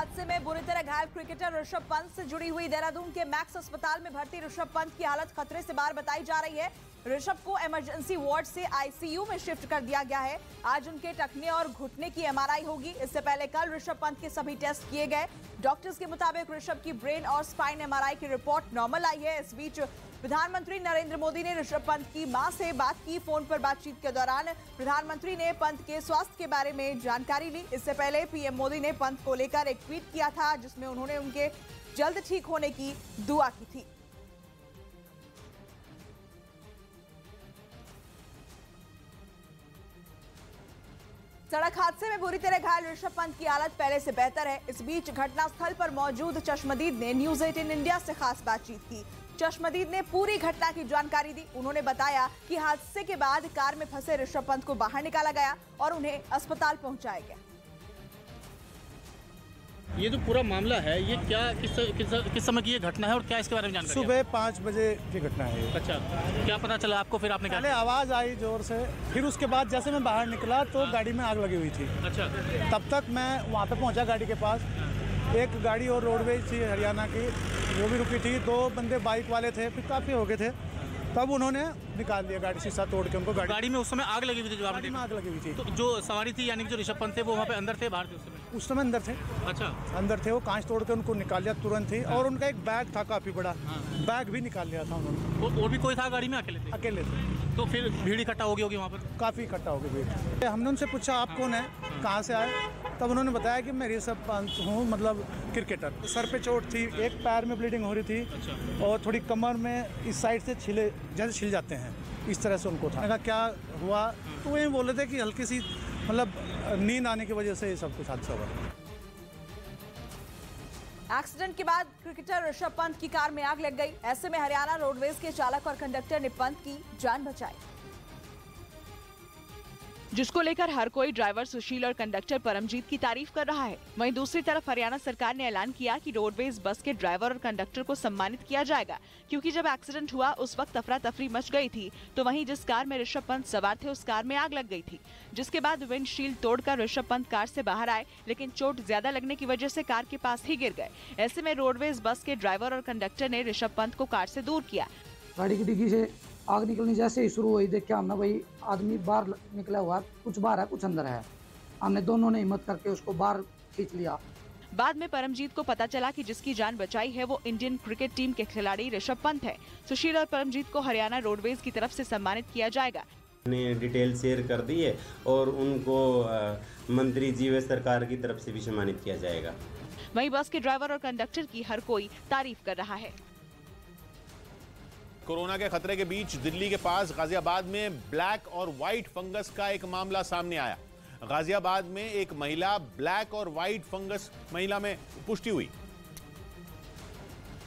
हादसे में बुरी तरह घायल क्रिकेटर ऋषभ पंत से जुड़ी हुई देहरादून के मैक्स अस्पताल में भर्ती ऋषभ पंत की हालत खतरे से बाहर बताई जा रही है। ऋषभ को इमरजेंसी वार्ड से आईसीयू में शिफ्ट कर दिया गया है। आज उनके टखने और घुटने की एमआरआई होगी। इससे पहले कल ऋषभ पंत के सभी टेस्ट किए गए। डॉक्टर्स के मुताबिक ऋषभ की ब्रेन और स्पाइन एमआरआई की रिपोर्ट नॉर्मल आई है। इस बीच प्रधानमंत्री नरेंद्र मोदी ने ऋषभ पंत की मां से बात की। फोन पर बातचीत के दौरान प्रधानमंत्री ने पंत के स्वास्थ्य के बारे में जानकारी ली। इससे पहले पीएम मोदी ने पंत को लेकर एक ट्वीट किया था, जिसमें उन्होंने उनके जल्द ठीक होने की दुआ की थी। सड़क हादसे में बुरी तरह घायल ऋषभ पंत की हालत पहले से बेहतर है। इस बीच घटनास्थल पर मौजूद चश्मदीद ने न्यूज 18 इंडिया से खास बातचीत की। चश्मदीद ने पूरी घटना की जानकारी दी। उन्होंने बताया कि हादसे के बाद कार में फंसे ऋषभ पंत को बाहर निकाला गया और उन्हें अस्पताल पहुंचाया गया। ये जो पूरा मामला है, ये क्या किस समय की ये घटना है और क्या इसके बारे में जानकारी? सुबह 5 बजे की घटना है। अच्छा, क्या पता चला आपको? फिर आपने पहले आवाज़ आई जोर से, फिर उसके बाद जैसे मैं बाहर निकला तो गाड़ी में आग लगी हुई थी। अच्छा, तब तक मैं वहाँ पे पहुँचा गाड़ी के पास। एक गाड़ी और रोडवेज थी हरियाणा की, वो भी रुकी थी। 2 बंदे बाइक वाले थे, फिर काफ़ी हो गए थे। तब उन्होंने निकाल दिया गाड़ी, शीशा तोड़ के उनको। गाड़ी में उस समय आग लगी हुई थी? गाड़ी में आग लगी हुई थी। तो जो सवारी थी यानी कि जो ऋषभ पंत थे वो वहाँ पे अंदर थे, बाहर थे? उस समय अंदर थे। अच्छा, अंदर थे। वो कांच तोड़ के उनको निकाल लिया तुरंत ही। और उनका एक बैग था काफ़ी बड़ा, बैग भी निकाल लिया था उन्होंने। और भी कोई था गाड़ी में? अकेले थे। तो फिर भीड़ इकट्ठा हो गई होगी वहाँ पर? काफ़ी इकट्ठा हो गई भीड़। हमने उनसे पूछा आप कौन है, कहाँ से आए? तब उन्होंने बताया कि मैं ऋषभ पंत हूँ, मतलब क्रिकेटर। सर पे चोट थी, एक पैर में ब्लीडिंग हो रही थी। अच्छा। और थोड़ी कमर में इस साइड से जैसे छिल जाते हैं, इस तरह से उनको था। मैंने कहा क्या हुआ? तो वही बोल रहे थे कि हल्की सी मतलब नींद आने की वजह से ये सब कुछ हादसा हुआ। एक्सीडेंट के बाद क्रिकेटर ऋषभ पंत की कार में आग लग गई। ऐसे में हरियाणा रोडवेज के चालक और कंडक्टर ने पंत की जान बचाई, जिसको लेकर हर कोई ड्राइवर सुशील और कंडक्टर परमजीत की तारीफ कर रहा है। वहीं दूसरी तरफ हरियाणा सरकार ने ऐलान किया कि रोडवेज बस के ड्राइवर और कंडक्टर को सम्मानित किया जाएगा, क्योंकि जब एक्सीडेंट हुआ उस वक्त अफरा तफरी मच गई थी। तो वहीं जिस कार में ऋषभ पंत सवार थे उस कार में आग लग गई थी, जिसके बाद विंडशील्ड तोड़कर ऋषभ पंत कार से बाहर आए, लेकिन चोट ज्यादा लगने की वजह से कार के पास ही गिर गए। ऐसे में रोडवेज बस के ड्राइवर और कंडक्टर ने ऋषभ पंत को कार से दूर किया। गाड़ी की डिग्गी से आग निकलनी जैसे ही शुरू हुई, देख के हमने भाई आदमी बाहर निकला हुआ, कुछ बाहर है कुछ अंदर है। हमने दोनों ने हिम्मत करके उसको बाहर खींच लिया। बाद में परमजीत को पता चला कि जिसकी जान बचाई है वो इंडियन क्रिकेट टीम के खिलाड़ी ऋषभ पंत है। सुशील और परमजीत को हरियाणा रोडवेज की तरफ से सम्मानित किया जाएगा। ने डिटेल शेयर कर दी है और उनको मंत्री जी व सरकार की तरफ से भी सम्मानित किया जाएगा। वहीं बस के ड्राइवर और कंडक्टर की हर कोई तारीफ कर रहा है। कोरोना के खतरे के बीच दिल्ली के पास गाजियाबाद में ब्लैक और व्हाइट फंगस का एक मामला सामने आया। गाजियाबाद में एक महिला ब्लैक और व्हाइट फंगस महिला में पुष्टि हुई,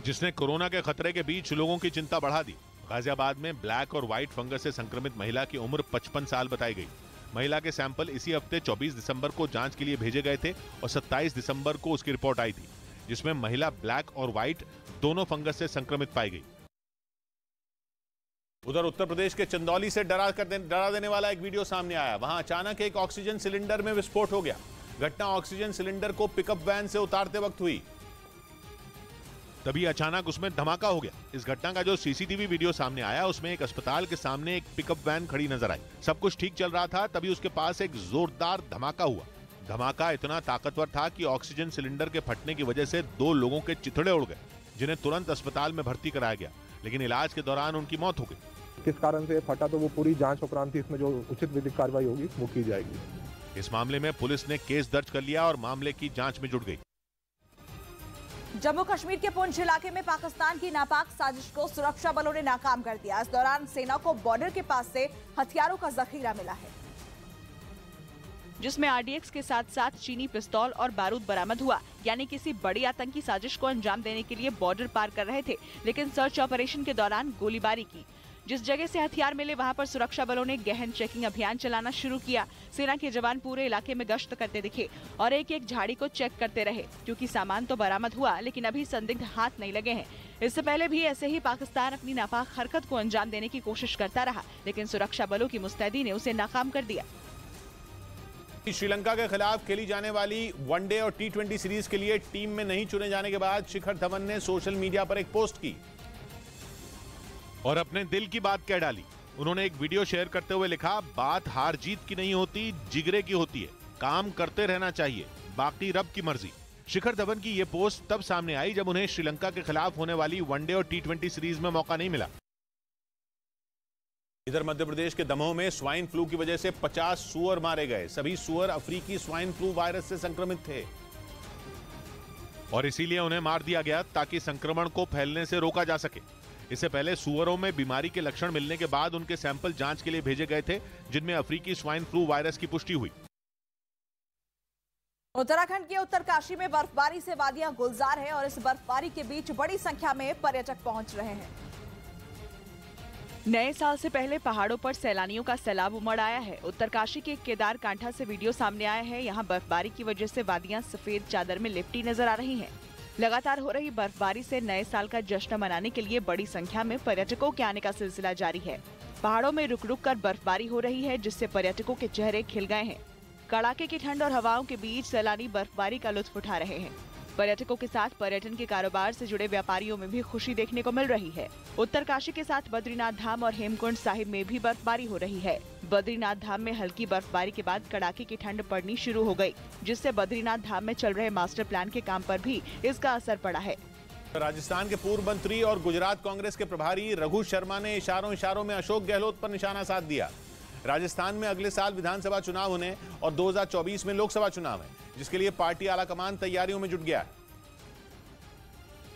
जिसने कोरोना के खतरे के बीच लोगों की चिंता बढ़ा दी। गाजियाबाद में ब्लैक और व्हाइट फंगस से संक्रमित महिला की उम्र 55 साल बताई गई। महिला के सैंपल इसी हफ्ते 24 दिसंबर को जांच के लिए भेजे गए थे और 27 दिसंबर को उसकी रिपोर्ट आई थी, जिसमें महिला ब्लैक और व्हाइट दोनों फंगस से संक्रमित पाई गई। उधर उत्तर प्रदेश के चंदौली से डरा देने वाला एक वीडियो सामने आया। वहां अचानक एक ऑक्सीजन सिलेंडर में विस्फोट हो गया। घटना ऑक्सीजन सिलेंडर को पिकअप वैन से उतारते वक्त हुई, तभी अचानक उसमें धमाका हो गया। इस घटना का जो सीसीटीवी वीडियो सामने आया उसमें एक अस्पताल के सामने एक पिकअप वैन खड़ी नजर आई। सब कुछ ठीक चल रहा था, तभी उसके पास एक जोरदार धमाका हुआ। धमाका इतना ताकतवर था कि ऑक्सीजन सिलेंडर के फटने की वजह से 2 लोगों के चिथड़े उड़ गए, जिन्हें तुरंत अस्पताल में भर्ती कराया गया, लेकिन इलाज के दौरान उनकी मौत हो गई। किस कारण से फटा तो वो पूरी जांच उपरांत इसमें जो उचित विधिक कार्रवाई होगी वो की जाएगी। इस मामले में पुलिस ने केस दर्ज कर लिया और मामले की जांच में जुट गई। जम्मू कश्मीर के पुंछ इलाके में पाकिस्तान की नापाक साजिश को सुरक्षा बलों ने नाकाम कर दिया। इस दौरान सेना को बॉर्डर के पास से हथियारों का जखीरा मिला है, जिसमें आरडीएक्स के साथ साथ चीनी पिस्तौल और बारूद बरामद हुआ। यानी किसी बड़ी आतंकी साजिश को अंजाम देने के लिए बॉर्डर पार कर रहे थे, लेकिन सर्च ऑपरेशन के दौरान गोलीबारी की। जिस जगह से हथियार मिले वहां पर सुरक्षा बलों ने गहन चेकिंग अभियान चलाना शुरू किया। सेना के जवान पूरे इलाके में गश्त करते दिखे और एक एक झाड़ी को चेक करते रहे, क्योंकि सामान तो बरामद हुआ लेकिन अभी संदिग्ध हाथ नहीं लगे हैं। इससे पहले भी ऐसे ही पाकिस्तान अपनी नापाक हरकत को अंजाम देने की कोशिश करता रहा, लेकिन सुरक्षा बलों की मुस्तैदी ने उसे नाकाम कर दिया। श्रीलंका के खिलाफ खेली जाने वाली वनडे और T20 सीरीज के लिए टीम में नहीं चुने जाने के बाद शिखर धवन ने सोशल मीडिया पर एक पोस्ट की और अपने दिल की बात कह डाली। उन्होंने एक वीडियो शेयर करते हुए लिखा, बात हार जीत की नहीं होती, जिगरे की होती है, काम करते रहना चाहिए, बाकी रब की मर्जी। शिखर धवन की यह पोस्ट तब सामने आई जब उन्हें श्रीलंका के खिलाफ होने वाली वनडे और T20 सीरीज में मौका नहीं मिला। इधर मध्य प्रदेश के दमोह में स्वाइन फ्लू की वजह से 50 सूअर मारे गए। सभी सूअर अफ्रीकी स्वाइन फ्लू वायरस से संक्रमित थे और इसीलिए उन्हें मार दिया गया ताकि संक्रमण को फैलने से रोका जा सके। इससे पहले सूअरों में बीमारी के लक्षण मिलने के बाद उनके सैंपल जांच के लिए भेजे गए थे, जिनमें अफ्रीकी स्वाइन फ्लू वायरस की पुष्टि हुई। उत्तराखंड के उत्तरकाशी में बर्फबारी से वादियां गुलजार है और इस बर्फबारी के बीच बड़ी संख्या में पर्यटक पहुंच रहे हैं। नए साल से पहले पहाड़ों पर सैलानियों का सैलाब उमड़ आया है। उत्तरकाशी के केदार कांठा से वीडियो सामने आया है। यहाँ बर्फबारी की वजह से वादियां सफेद चादर में लिपटी नजर आ रही हैं। लगातार हो रही बर्फबारी से नए साल का जश्न मनाने के लिए बड़ी संख्या में पर्यटकों के आने का सिलसिला जारी है। पहाड़ों में रुक रुक कर बर्फबारी हो रही है, जिससे पर्यटकों के चेहरे खिल गए हैं। कड़ाके की ठंड और हवाओं के बीच सैलानी बर्फबारी का लुत्फ उठा रहे हैं। पर्यटकों के साथ पर्यटन के कारोबार से जुड़े व्यापारियों में भी खुशी देखने को मिल रही है। उत्तरकाशी के साथ बद्रीनाथ धाम और हेमकुंड साहिब में भी बर्फबारी हो रही है। बद्रीनाथ धाम में हल्की बर्फबारी के बाद कड़ाके की ठंड पड़नी शुरू हो गई, जिससे बद्रीनाथ धाम में चल रहे मास्टर प्लान के काम पर भी इसका असर पड़ा है। राजस्थान के पूर्व मंत्री और गुजरात कांग्रेस के प्रभारी रघु शर्मा ने इशारों में अशोक गहलोत पर निशाना साध दिया। राजस्थान में अगले साल विधानसभा चुनाव होने और 2024 में लोकसभा चुनाव है, जिसके लिए पार्टी आलाकमान तैयारियों में जुट गया है।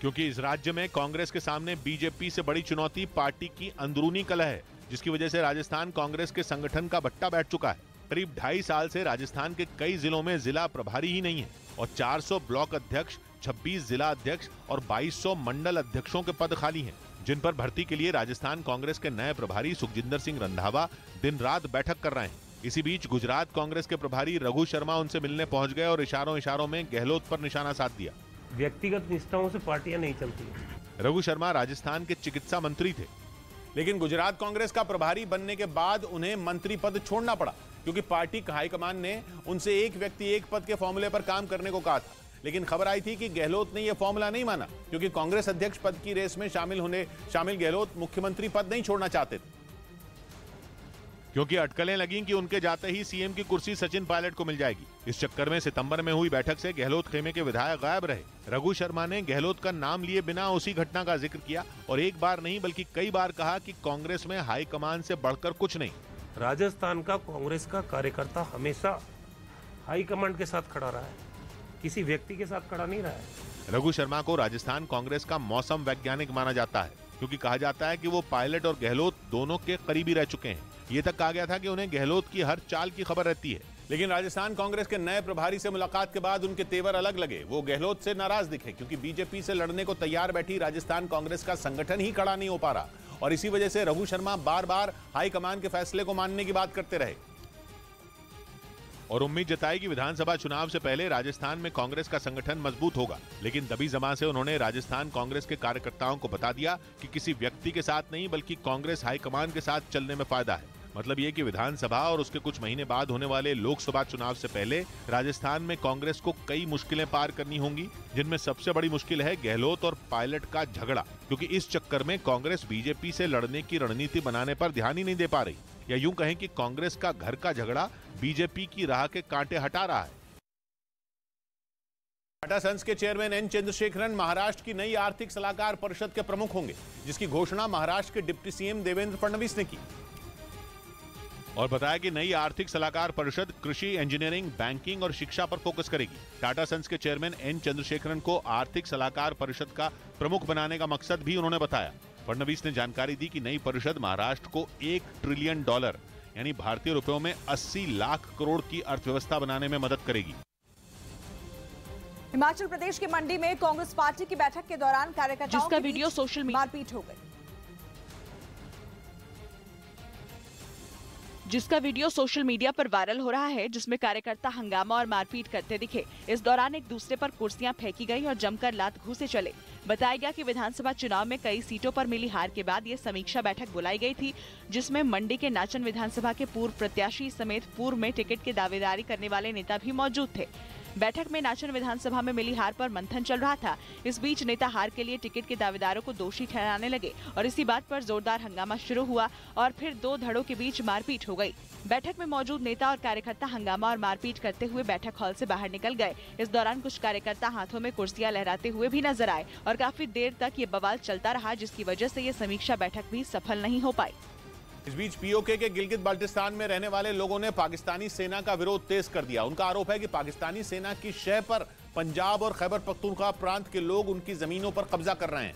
क्योंकि इस राज्य में कांग्रेस के सामने बीजेपी से बड़ी चुनौती पार्टी की अंदरूनी कलह है, जिसकी वजह से राजस्थान कांग्रेस के संगठन का भट्टा बैठ चुका है। करीब 2.5 साल से राजस्थान के कई जिलों में जिला प्रभारी ही नहीं है और 400 ब्लॉक अध्यक्ष, 26 जिला अध्यक्ष और 2200 मंडल अध्यक्षों के पद खाली हैं, जिन पर भर्ती के लिए राजस्थान कांग्रेस के नए प्रभारी सुखजिंदर सिंह रंधावा दिन रात बैठक कर रहे हैं। इसी बीच गुजरात कांग्रेस के प्रभारी रघु शर्मा उनसे मिलने पहुंच गए और इशारों में गहलोत पर निशाना साध दिया। व्यक्तिगत निष्ठाओं से पार्टियां नहीं चलती। रघु शर्मा राजस्थान के चिकित्सा मंत्री थे, लेकिन गुजरात कांग्रेस का प्रभारी बनने के बाद उन्हें मंत्री पद छोड़ना पड़ा, क्योंकि पार्टी हाईकमान ने उनसे एक व्यक्ति एक पद के फॉर्मूले पर काम करने को कहा था। लेकिन खबर आई थी कि गहलोत ने यह फॉर्मूला नहीं माना, क्योंकि कांग्रेस अध्यक्ष पद की रेस में शामिल गहलोत मुख्यमंत्री पद नहीं छोड़ना चाहते थे, क्योंकि अटकलें लगी कि उनके जाते ही सीएम की कुर्सी सचिन पायलट को मिल जाएगी। इस चक्कर में सितंबर में हुई बैठक से गहलोत खेमे के विधायक गायब रहे। रघु शर्मा ने गहलोत का नाम लिए बिना उसी घटना का जिक्र किया और एक बार नहीं बल्कि कई बार कहा कि कांग्रेस में हाईकमान से बढ़कर कुछ नहीं। राजस्थान का कांग्रेस का कार्यकर्ता हमेशा हाईकमांड के साथ खड़ा रहा है, किसी व्यक्ति के साथ खड़ा नहीं रहा है। रघु शर्मा को राजस्थान कांग्रेस का मौसम वैज्ञानिक माना जाता है, क्योंकि कहा जाता है कि वो पायलट और गहलोत दोनों के करीबी रह चुके हैं। ये तक कहा गया था कि उन्हें गहलोत की हर चाल की खबर रहती है। लेकिन राजस्थान कांग्रेस के नए प्रभारी से मुलाकात के बाद उनके तेवर अलग लगे। वो गहलोत से नाराज दिखे, क्योंकि बीजेपी से लड़ने को तैयार बैठी राजस्थान कांग्रेस का संगठन ही खड़ा नहीं हो पा रहा और इसी वजह से रघु शर्मा बार बार हाईकमान के फैसले को मानने की बात करते रहे और उम्मीद जताई कि विधानसभा चुनाव से पहले राजस्थान में कांग्रेस का संगठन मजबूत होगा। लेकिन दबी जमा से उन्होंने राजस्थान कांग्रेस के कार्यकर्ताओं को बता दिया कि किसी व्यक्ति के साथ नहीं बल्कि कांग्रेस हाईकमान के साथ चलने में फायदा है। मतलब ये कि विधानसभा और उसके कुछ महीने बाद होने वाले लोकसभा चुनाव से पहले राजस्थान में कांग्रेस को कई मुश्किलें पार करनी होंगी, जिनमें सबसे बड़ी मुश्किल है गहलोत और पायलट का झगड़ा, क्योंकि इस चक्कर में कांग्रेस बीजेपी से लड़ने की रणनीति बनाने पर ध्यान ही नहीं दे पा रही, या यूं कहें कि कांग्रेस का घर का झगड़ा बीजेपी की राह के कांटे हटा रहा है। टाटा सन्स के चेयरमैन एन चंद्रशेखरन महाराष्ट्र की नई आर्थिक सलाहकार परिषद के प्रमुख होंगे, जिसकी घोषणा महाराष्ट्र के डिप्टी सीएम देवेंद्र फडणवीस ने की और बताया कि नई आर्थिक सलाहकार परिषद कृषि, इंजीनियरिंग, बैंकिंग और शिक्षा पर फोकस करेगी। टाटा सन्स के चेयरमैन एन चंद्रशेखरन को आर्थिक सलाहकार परिषद का प्रमुख बनाने का मकसद भी उन्होंने बताया। फडणवीस ने जानकारी दी कि नई परिषद महाराष्ट्र को $1 ट्रिलियन यानी भारतीय रुपयों में 80 लाख करोड़ की अर्थव्यवस्था बनाने में मदद करेगी। हिमाचल प्रदेश के मंडी में कांग्रेस पार्टी की बैठक के दौरान कार्यकर्ताओं जिसका वीडियो सोशल मीडिया मारपीट हो गई। जिसका वीडियो सोशल मीडिया पर वायरल हो रहा है, जिसमें कार्यकर्ता हंगामा और मारपीट करते दिखे। इस दौरान एक दूसरे पर कुर्सियां फेंकी गई और जमकर लात घूंसे चले। बताया गया कि विधानसभा चुनाव में कई सीटों पर मिली हार के बाद ये समीक्षा बैठक बुलाई गई थी, जिसमें मंडी के नाचन विधानसभा के पूर्व प्रत्याशी समेत पूर्व में टिकट की दावेदारी करने वाले नेता भी मौजूद थे। बैठक में नाचन विधानसभा में मिली हार पर मंथन चल रहा था। इस बीच नेता हार के लिए टिकट के दावेदारों को दोषी ठहराने लगे और इसी बात पर जोरदार हंगामा शुरू हुआ और फिर दो धड़ों के बीच मारपीट हो गई। बैठक में मौजूद नेता और कार्यकर्ता हंगामा और मारपीट करते हुए बैठक हॉल से बाहर निकल गए। इस दौरान कुछ कार्यकर्ता हाथों में कुर्सियां लहराते हुए भी नजर आए और काफी देर तक ये बवाल चलता रहा, जिसकी वजह से ये समीक्षा बैठक भी सफल नहीं हो पाई। इस बीच पीओके के गिलगित बाल्टिस्तान में रहने वाले लोगों ने पाकिस्तानी सेना का विरोध तेज कर दिया। उनका आरोप है कि पाकिस्तानी सेना की शह पर पंजाब और खैबर पख्तूनख्वा प्रांत के लोग उनकी जमीनों पर कब्जा कर रहे हैं,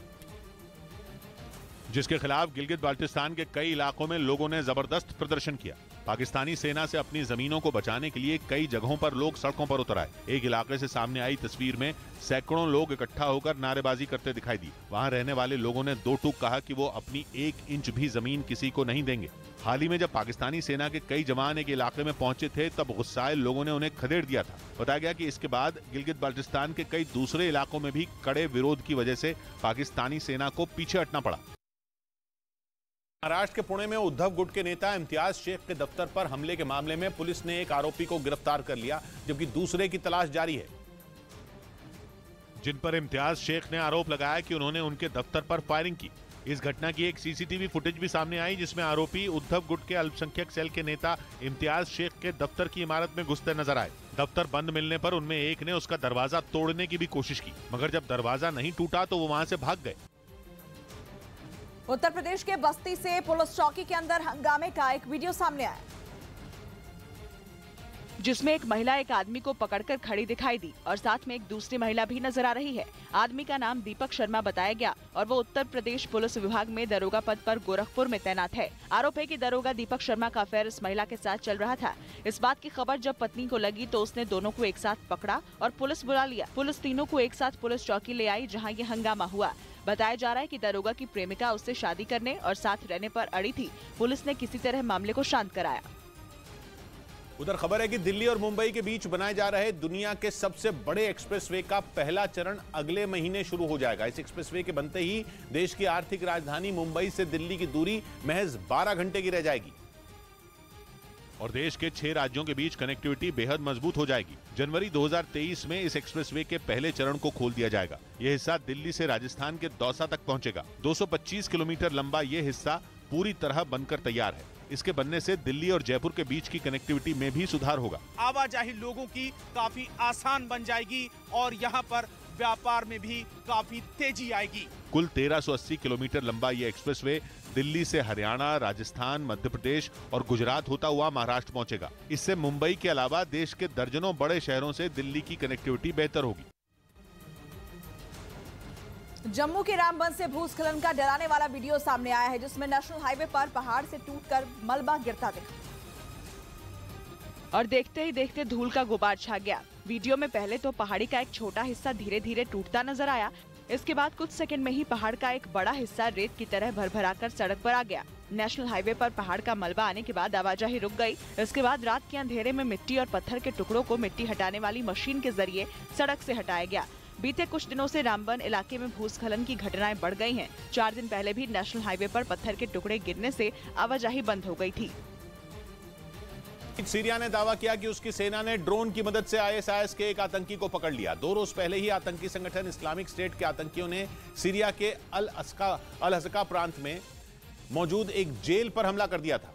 जिसके खिलाफ गिलगित बाल्टिस्तान के कई इलाकों में लोगों ने जबरदस्त प्रदर्शन किया। पाकिस्तानी सेना से अपनी जमीनों को बचाने के लिए कई जगहों पर लोग सड़कों पर उतर आए। एक इलाके से सामने आई तस्वीर में सैकड़ों लोग इकट्ठा होकर नारेबाजी करते दिखाई दी। वहां रहने वाले लोगों ने दो टूक कहा कि वो अपनी 1 इंच भी जमीन किसी को नहीं देंगे। हाल ही में जब पाकिस्तानी सेना के कई जवान एक इलाके में पहुंचे थे, तब गुस्साए लोगों ने उन्हें खदेड़ दिया था। बताया गया कि इसके बाद गिलगित बाल्टिस्तान के कई दूसरे इलाकों में भी कड़े विरोध की वजह से पाकिस्तानी सेना को पीछे हटना पड़ा। महाराष्ट्र के पुणे में उद्धव गुट के नेता इम्तियाज शेख के दफ्तर पर हमले के मामले में पुलिस ने एक आरोपी को गिरफ्तार कर लिया, जबकि दूसरे की तलाश जारी है, जिन पर इम्तियाज शेख ने आरोप लगाया कि उन्होंने उनके दफ्तर पर फायरिंग की। इस घटना की एक सीसीटीवी फुटेज भी सामने आई, जिसमें आरोपी उद्धव गुट के अल्पसंख्यक सेल के नेता इम्तियाज शेख के दफ्तर की इमारत में घुसते नजर आए। दफ्तर बंद मिलने पर उनमें एक ने उसका दरवाजा तोड़ने की भी कोशिश की, मगर जब दरवाजा नहीं टूटा तो वो वहां से भाग गए। उत्तर प्रदेश के बस्ती से पुलिस चौकी के अंदर हंगामे का एक वीडियो सामने आया, जिसमें एक महिला एक आदमी को पकड़कर खड़ी दिखाई दी और साथ में एक दूसरी महिला भी नजर आ रही है। आदमी का नाम दीपक शर्मा बताया गया और वो उत्तर प्रदेश पुलिस विभाग में दरोगा पद पर गोरखपुर में तैनात है। आरोप है कि दरोगा दीपक शर्मा का अफेयर इस महिला के साथ चल रहा था। इस बात की खबर जब पत्नी को लगी तो उसने दोनों को एक साथ पकड़ा और पुलिस बुला लिया। पुलिस तीनों को एक साथ पुलिस चौकी ले आई, जहाँ ये हंगामा हुआ। बताया जा रहा है कि दरोगा की प्रेमिका उससे शादी करने और साथ रहने पर अड़ी थी। पुलिस ने किसी तरह मामले को शांत कराया। उधर खबर है कि दिल्ली और मुंबई के बीच बनाए जा रहे दुनिया के सबसे बड़े एक्सप्रेसवे का पहला चरण अगले महीने शुरू हो जाएगा। इस एक्सप्रेसवे के बनते ही देश की आर्थिक राजधानी मुंबई से दिल्ली की दूरी महज 12 घंटे की रह जाएगी और देश के 6 राज्यों के बीच कनेक्टिविटी बेहद मजबूत हो जाएगी। जनवरी 2023 में इस एक्सप्रेसवे के पहले चरण को खोल दिया जाएगा। यह हिस्सा दिल्ली से राजस्थान के दौसा तक पहुंचेगा। 225 किलोमीटर लंबा यह हिस्सा पूरी तरह बनकर तैयार है। इसके बनने से दिल्ली और जयपुर के बीच की कनेक्टिविटी में भी सुधार होगा। आवाजाही लोगों की काफी आसान बन जाएगी और यहाँ पर व्यापार में भी काफी तेजी आएगी। कुल 1380 किलोमीटर लंबा ये एक्सप्रेसवे दिल्ली से हरियाणा, राजस्थान, मध्य प्रदेश और गुजरात होता हुआ महाराष्ट्र पहुंचेगा। इससे मुंबई के अलावा देश के दर्जनों बड़े शहरों से दिल्ली की कनेक्टिविटी बेहतर होगी। जम्मू के रामबन से भूस्खलन का डराने वाला वीडियो सामने आया है, जिसमें नेशनल हाईवे पर पहाड़ से टूटकर मलबा गिरता दिखा और देखते ही देखते धूल का गुबार छा गया। वीडियो में पहले तो पहाड़ी का एक छोटा हिस्सा धीरे धीरे टूटता नजर आया। इसके बाद कुछ सेकंड में ही पहाड़ का एक बड़ा हिस्सा रेत की तरह भरभराकर सड़क पर आ गया। नेशनल हाईवे पर पहाड़ का मलबा आने के बाद आवाजाही रुक गई। इसके बाद रात के अंधेरे में मिट्टी और पत्थर के टुकड़ों को मिट्टी हटाने वाली मशीन के जरिए सड़क से हटाया गया। बीते कुछ दिनों से रामबन इलाके में भूस्खलन की घटनाएं बढ़ गई हैं। 4 दिन पहले भी नेशनल हाईवे पर पत्थर के टुकड़े गिरने से आवाजाही बंद हो गई थी। सीरिया ने दावा किया कि उसकी सेना ने ड्रोन की मदद से आईएसआईएस के एक आतंकी को पकड़ लिया। 2 रोज पहले ही आतंकी संगठन इस्लामिक स्टेट के आतंकियों ने सीरिया के अल हज़का प्रांत में मौजूद एक जेल पर हमला कर दिया था,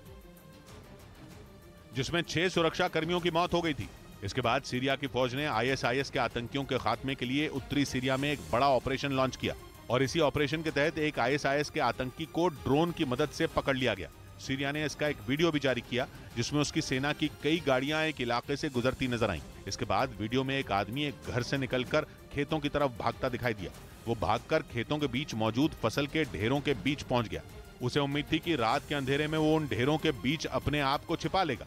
जिसमें 6 सुरक्षा कर्मियों की मौत हो गई थी। इसके बाद सीरिया की फौज ने आईएसआईएस के आतंकियों के खात्मे के लिए उत्तरी सीरिया में एक बड़ा ऑपरेशन लॉन्च किया और इसी ऑपरेशन के तहत एक आईएसआईएस के आतंकी को ड्रोन की मदद से पकड़ लिया गया। सीरिया ने इसका एक वीडियो भी जारी किया, जिसमें उसकी सेना की कई गाड़ियां एक इलाके से गुजरती नजर आईं। इसके बाद वीडियो में एक आदमी एक घर से निकलकर खेतों की तरफ भागता दिखाई दिया। वो भागकर खेतों के बीच मौजूद फसल के ढेरों के बीच पहुंच गया। उसे उम्मीद थी कि रात के अंधेरे में वो उन ढेरों के बीच अपने आप को छिपा लेगा,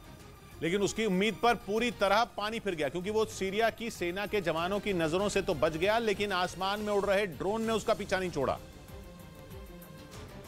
लेकिन उसकी उम्मीद पर पूरी तरह पानी फिर गया, क्योंकि वो सीरिया की सेना के जवानों की नजरों से तो बच गया, लेकिन आसमान में उड़ रहे ड्रोन ने उसका पीछा नहीं छोड़ा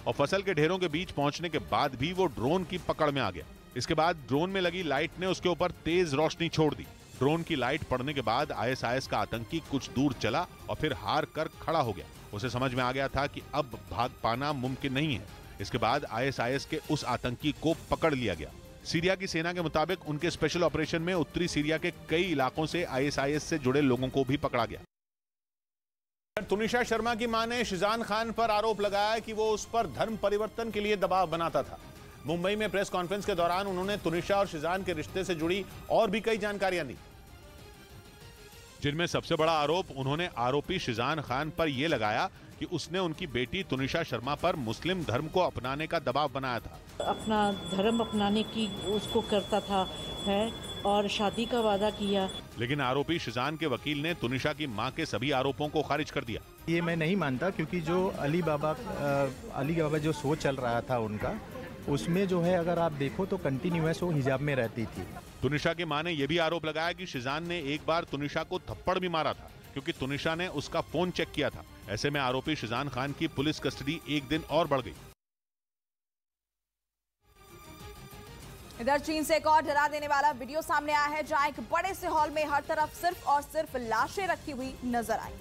और फसल के ढेरों के बीच पहुंचने के बाद भी वो ड्रोन की पकड़ में आ गया। इसके बाद ड्रोन में लगी लाइट ने उसके ऊपर तेज रोशनी छोड़ दी। ड्रोन की लाइट पड़ने के बाद आईएसआईएस का आतंकी कुछ दूर चला और फिर हार कर खड़ा हो गया। उसे समझ में आ गया था कि अब भाग पाना मुमकिन नहीं है। इसके बाद आईएसआईएस के उस आतंकी को पकड़ लिया गया। सीरिया की सेना के मुताबिक उनके स्पेशल ऑपरेशन में उत्तरी सीरिया के कई इलाकों से आईएसआईएस से जुड़े लोगों को भी पकड़ा गया। तुनिशा शर्मा की मां ने शिजान खान पर आरोप लगाया कि वो उस पर धर्म परिवर्तन के लिए दबाव बनाता था। मुंबई में प्रेस कॉन्फ्रेंस के दौरान उन्होंने तुनिशा और शिजान के रिश्ते से जुड़ी और भी कई जानकारियां दी, जिनमें सबसे बड़ा आरोप उन्होंने आरोपी शिजान खान पर यह लगाया कि उसने उनकी बेटी तुनिशा शर्मा पर मुस्लिम धर्म को अपनाने का दबाव बनाया था। अपना धर्म अपनाने की उसको करता था है और शादी का वादा किया। लेकिन आरोपी शिजान के वकील ने तुनिशा की मां के सभी आरोपों को खारिज कर दिया। ये मैं नहीं मानता, क्योंकि जो अली बाबा जो शो चल रहा था उनका, उसमें जो है अगर आप देखो तो कंटिन्यूअस वो हिजाब में रहती थी। तुनिशा की मां ने यह भी आरोप लगाया कि शिजान ने एक बार तुनिशा को थप्पड़ भी मारा था, क्योंकि तुनिशा ने उसका फोन चेक किया था। ऐसे में आरोपी शिजान खान की पुलिस कस्टडी एक दिन और बढ़ गई। इधर चीन से एक और डरा देने वाला वीडियो सामने आया है, जहां एक बड़े से हॉल में हर तरफ सिर्फ और सिर्फ लाशें रखी हुई नजर आई।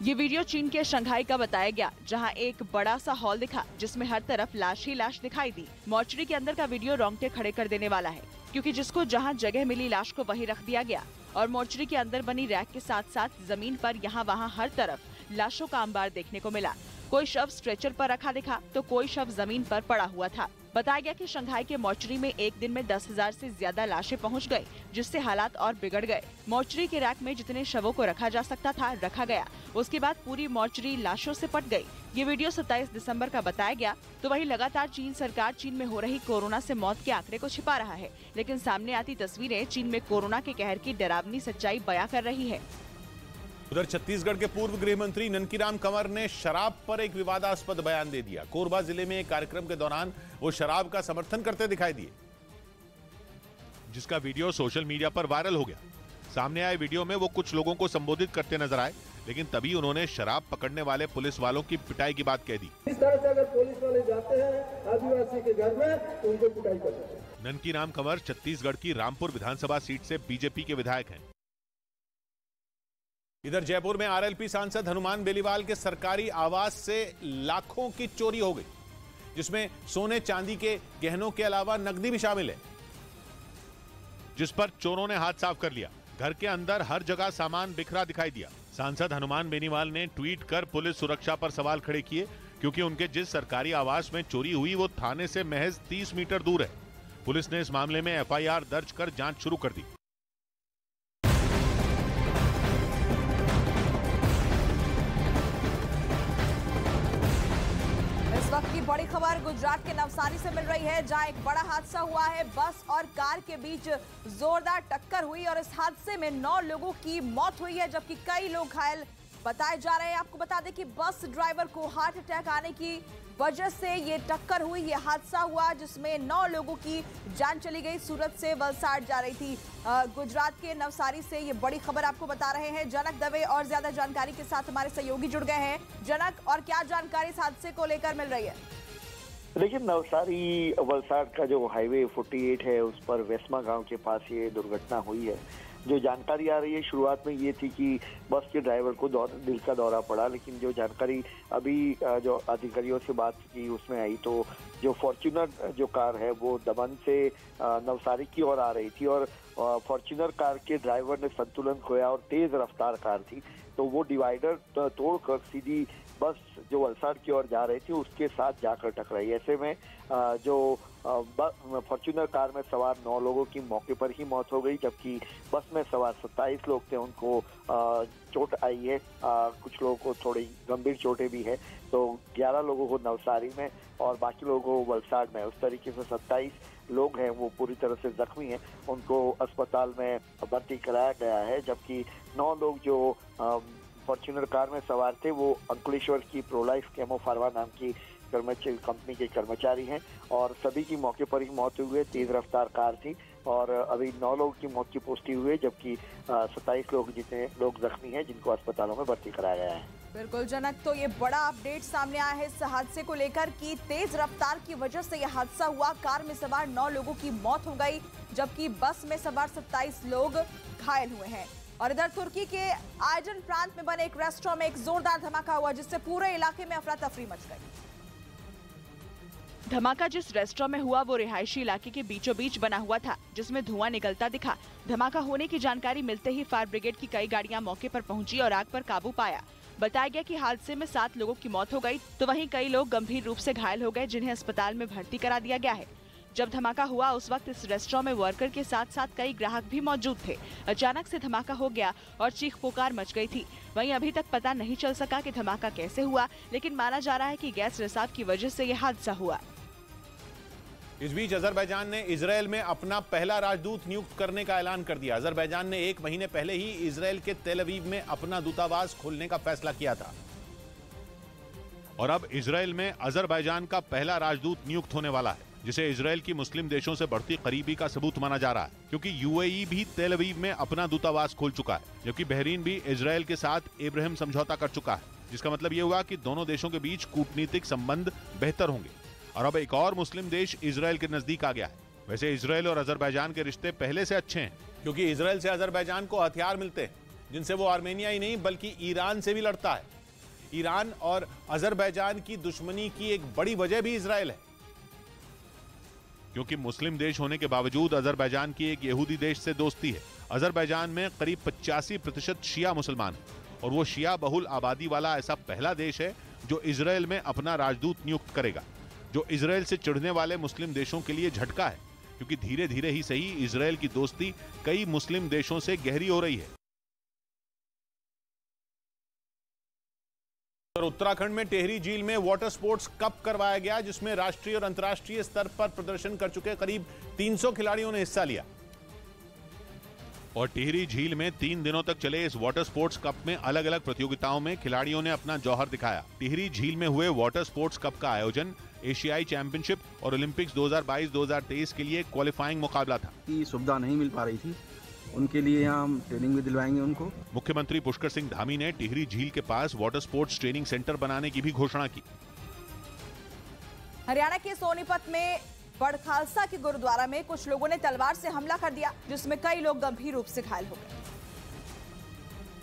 ये वीडियो चीन के शंघाई का बताया गया, जहां एक बड़ा सा हॉल दिखा जिसमें हर तरफ लाश ही लाश दिखाई दी। मॉर्चरी के अंदर का वीडियो रोंगटे खड़े कर देने वाला है, क्योंकि जिसको जहां जगह मिली लाश को वहीं रख दिया गया और मॉर्चरी के अंदर बनी रैक के साथ साथ जमीन पर यहाँ वहाँ हर तरफ लाशों का अंबार देखने को मिला। कोई शव स्ट्रेचर पर रखा दिखा तो कोई शव जमीन पर पड़ा हुआ था। बताया गया कि शंघाई के मॉर्चरी में एक दिन में 10,000 से ज्यादा लाशें पहुंच गई, जिससे हालात और बिगड़ गए। मॉर्चरी के रैक में जितने शवों को रखा जा सकता था रखा गया। उसके बाद पूरी मॉर्चरी लाशों से पट गई। ये वीडियो 27 दिसंबर का बताया गया। तो वहीं लगातार चीन सरकार चीन में हो रही कोरोना से मौत के आंकड़े को छिपा रहा है, लेकिन सामने आती तस्वीरें चीन में कोरोना के कहर की डरावनी सच्चाई बयां कर रही है। उधर छत्तीसगढ़ के पूर्व गृह मंत्री ननकीराम कंवर ने शराब पर एक विवादास्पद बयान दे दिया। कोरबा जिले में एक कार्यक्रम के दौरान वो शराब का समर्थन करते दिखाई दिए, जिसका वीडियो सोशल मीडिया पर वायरल हो गया। सामने आए वीडियो में वो कुछ लोगों को संबोधित करते नजर आए, लेकिन तभी उन्होंने शराब पकड़ने वाले पुलिस वालों की पिटाई की बात कह दी। इस तरह से अगर पुलिस वाले जाते हैं आदिवासी के घर में तो उनको पिटाई करते हैं। ननकीराम कंवर छत्तीसगढ़ की रामपुर विधानसभा सीट से बीजेपी के विधायक हैं। इधर जयपुर में आरएलपी सांसद हनुमान बेनीवाल के सरकारी आवास से लाखों की चोरी हो गई, जिसमें सोने चांदी के गहनों के अलावा नकदी भी शामिल है, जिस पर चोरों ने हाथ साफ कर लिया। घर के अंदर हर जगह सामान बिखरा दिखाई दिया। सांसद हनुमान बेनीवाल ने ट्वीट कर पुलिस सुरक्षा पर सवाल खड़े किए, क्योंकि उनके जिस सरकारी आवास में चोरी हुई वो थाने से महज 30 मीटर दूर है। पुलिस ने इस मामले में एफआईआर दर्ज कर जांच शुरू कर दी। वक्त की बड़ी खबर गुजरात के नवसारी से मिल रही है, जहां एक बड़ा हादसा हुआ है। बस और कार के बीच जोरदार टक्कर हुई और इस हादसे में 9 लोगों की मौत हुई है, जबकि कई लोग घायल बताए जा रहे हैं। आपको बता दें कि बस ड्राइवर को हार्ट अटैक आने की वजह से ये टक्कर हुई, ये हादसा हुआ, जिसमें 9 लोगों की जान चली गई। सूरत से वलसाड जा रही थी। गुजरात के नवसारी से ये बड़ी खबर आपको बता रहे हैं जनक दवे, और ज्यादा जानकारी के साथ हमारे सहयोगी जुड़ गए हैं। जनक, और क्या जानकारी इस हादसे को लेकर मिल रही है? देखिए, नवसारी वलसाड का जो हाईवे 48 है उस पर वेस्मा गांव के पास ये दुर्घटना हुई है। जो जानकारी आ रही है शुरुआत में ये थी कि बस के ड्राइवर को दिल का दौरा पड़ा, लेकिन जो जानकारी अभी जो अधिकारियों से बात की उसमें आई तो जो फॉर्च्यूनर जो कार है वो दमन से नवसारी की ओर आ रही थी और फॉर्च्यूनर कार के ड्राइवर ने संतुलन खोया और तेज रफ्तार कार थी तो वो डिवाइडर तोड़कर सीधी बस जो वलसाड की ओर जा रही थी उसके साथ जाकर टकराई। ऐसे में जो फॉर्च्यूनर कार में सवार 9 लोगों की मौके पर ही मौत हो गई, जबकि बस में सवार 27 लोग थे, उनको चोट आई है। कुछ लोगों को थोड़ी गंभीर चोटें भी है, तो 11 लोगों को नवसारी में और बाकी लोगों को वलसाड में। उस तरीके से 27 लोग हैं वो पूरी तरह से जख्मी हैं, उनको अस्पताल में भर्ती कराया गया है, जबकि 9 लोग जो फॉर्च्यूनर कार में सवार थे वो अंकुलेश्वर की प्रोलाइफ केमो फार्मा नाम की कंपनी के कर्मचारी हैं और सभी की मौके पर ही मौत हुई है। तेज रफ्तार कार थी और अभी 9 लोगों की मौत की पुष्टि हुई है, जबकि 27 लोग जितने लोग जख्मी हैं जिनको अस्पतालों में भर्ती कराया गया है। बिल्कुल जनक, तो ये बड़ा अपडेट सामने आया है इस हादसे को लेकर कि तेज रफ्तार की वजह से यह हादसा हुआ। कार में सवार 9 लोगों की मौत हो गई, जबकि बस में सवार 27 लोग घायल हुए हैं। और इधर तुर्की के आयजन प्रांत में बने एक रेस्टोरेंट में एक जोरदार धमाका हुआ, जिससे पूरे इलाके में अफरा तफरी मच गई। धमाका जिस रेस्टोरेंट में हुआ वो रिहायशी इलाके के बीचों बीच बना हुआ था, जिसमें धुआं निकलता दिखा। धमाका होने की जानकारी मिलते ही फायर ब्रिगेड की कई गाड़ियां मौके पर पहुंची और आग पर काबू पाया। बताया गया कि हादसे में 7 लोगों की मौत हो गई, तो वहीं कई लोग गंभीर रूप से घायल हो गए, जिन्हें अस्पताल में भर्ती करा दिया गया है। जब धमाका हुआ उस वक्त इस रेस्टोरेंट में वर्कर के साथ साथ कई ग्राहक भी मौजूद थे। अचानक से धमाका हो गया और चीख पुकार मच गई थी। वहीं अभी तक पता नहीं चल सका कि धमाका कैसे हुआ, लेकिन माना जा रहा है कि गैस रिसाव की वजह से यह हादसा हुआ। इस बीच अजरबैजान ने इजरायल में अपना पहला राजदूत नियुक्त करने का ऐलान कर दिया। अजरबैजान ने 1 महीने पहले ही इजरायल के तेल अवीव में अपना दूतावास खोलने का फैसला किया था। और अब इजरायल में अजरबैजान का पहला राजदूत नियुक्त होने वाला है, जिसे इजरायल की मुस्लिम देशों से बढ़ती करीबी का सबूत माना जा रहा है, क्योंकि यूएई भी तेल अवीव में अपना दूतावास खोल चुका है, जबकि बहरीन भी इजरायल के साथ इब्राहिम समझौता कर चुका है, जिसका मतलब ये हुआ कि दोनों देशों के बीच कूटनीतिक संबंध बेहतर होंगे। और अब एक और मुस्लिम देश इजरायल के नजदीक आ गया है। वैसे इजरायल और अजरबैजान के रिश्ते पहले से अच्छे हैं, क्योंकि इजरायल से अजरबैजान को हथियार मिलते हैं, जिनसे वो आर्मेनिया ही नहीं बल्कि ईरान से भी लड़ता है। ईरान और अजरबैजान की दुश्मनी की एक बड़ी वजह भी इजरायल है, क्योंकि मुस्लिम देश होने के बावजूद अजरबैजान की एक यहूदी देश से दोस्ती है। अजरबैजान में करीब 85% शिया मुसलमान है, और वो शिया बहुल आबादी वाला ऐसा पहला देश है जो इजरायल में अपना राजदूत नियुक्त करेगा, जो इजरायल से चिढ़ने वाले मुस्लिम देशों के लिए झटका है, क्योंकि धीरे धीरे ही सही इजरायल की दोस्ती कई मुस्लिम देशों से गहरी हो रही है। उत्तराखंड में टेहरी झील में वाटर स्पोर्ट्स कप करवाया गया, जिसमें राष्ट्रीय और अंतर्राष्ट्रीय स्तर पर प्रदर्शन कर चुके करीब 300 खिलाड़ियों ने हिस्सा लिया। और टिहरी झील में 3 दिनों तक चले इस वाटर स्पोर्ट्स कप में अलग अलग प्रतियोगिताओं में खिलाड़ियों ने अपना जौहर दिखाया। टिहरी झील में हुए वाटर स्पोर्ट्स कप का आयोजन एशियाई चैंपियनशिप और ओलंपिक्स 2022-2023 के लिए क्वालिफाइंग मुकाबला था। सुविधा नहीं मिल पा रही थी, उनके लिए यहाँ हम ट्रेनिंग भी दिलवाएंगे उनको। मुख्यमंत्री पुष्कर सिंह धामी ने टिहरी झील के पास वाटर स्पोर्ट्स ट्रेनिंग सेंटर बनाने की भी घोषणा की। हरियाणा के सोनीपत में बड़खालसा के गुरुद्वारा में कुछ लोगों ने तलवार से हमला कर दिया, जिसमें कई लोग गंभीर रूप से घायल हो गए।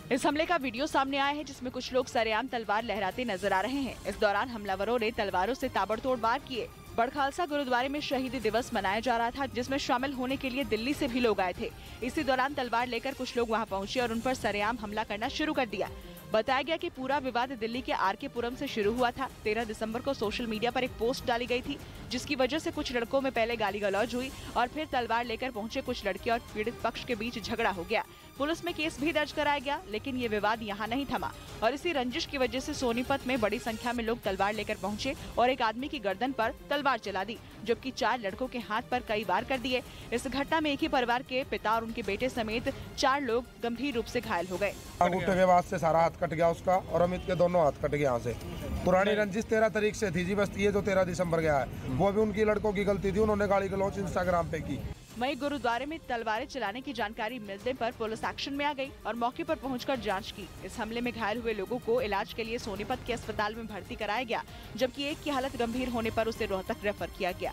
इस हमले का वीडियो सामने आया है, जिसमें कुछ लोग सरेआम तलवार लहराते नजर आ रहे हैं। इस दौरान हमलावरों ने तलवारों से ताबड़तोड़ वार किए। बड़खालसा गुरुद्वारे में शहीदी दिवस मनाया जा रहा था, जिसमें शामिल होने के लिए दिल्ली से भी लोग आए थे। इसी दौरान तलवार लेकर कुछ लोग वहां पहुंचे और उन पर सरेआम हमला करना शुरू कर दिया। बताया गया कि पूरा विवाद दिल्ली के आरके पुरम से शुरू हुआ था। 13 दिसंबर को सोशल मीडिया पर एक पोस्ट डाली गई थी, जिसकी वजह से कुछ लड़कों में पहले गाली गलौज हुई और फिर तलवार लेकर पहुंचे कुछ लड़के और पीड़ित पक्ष के बीच झगड़ा हो गया। पुलिस में केस भी दर्ज कराया गया, लेकिन ये विवाद यहाँ नहीं थमा और इसी रंजिश की वजह से सोनीपत में बड़ी संख्या में लोग तलवार लेकर पहुंचे और एक आदमी की गर्दन पर तलवार चला दी, जबकि 4 लड़कों के हाथ पर कई वार कर दिए। इस घटना में एक ही परिवार के पिता और उनके बेटे समेत 4 लोग गंभीर रूप से घायल हो गए। अंगूठे के बाद से सारा हाथ कट गया उसका और अमित के दोनों हाथ कट गए यहाँ से। पुरानी रंजिश 13 तारीख से थी जी, बस ये जो 13 दिसंबर गया है वो भी उनकी लड़कों की गलती थी, उन्होंने गाली गलौज इंस्टाग्राम पे की। वहीं गुरुद्वारे में तलवारें चलाने की जानकारी मिलने पर पुलिस एक्शन में आ गई और मौके पर पहुंचकर जांच की। इस हमले में घायल हुए लोगों को इलाज के लिए सोनीपत के अस्पताल में भर्ती कराया गया, जबकि एक की हालत गंभीर होने पर उसे रोहतक रेफर किया गया।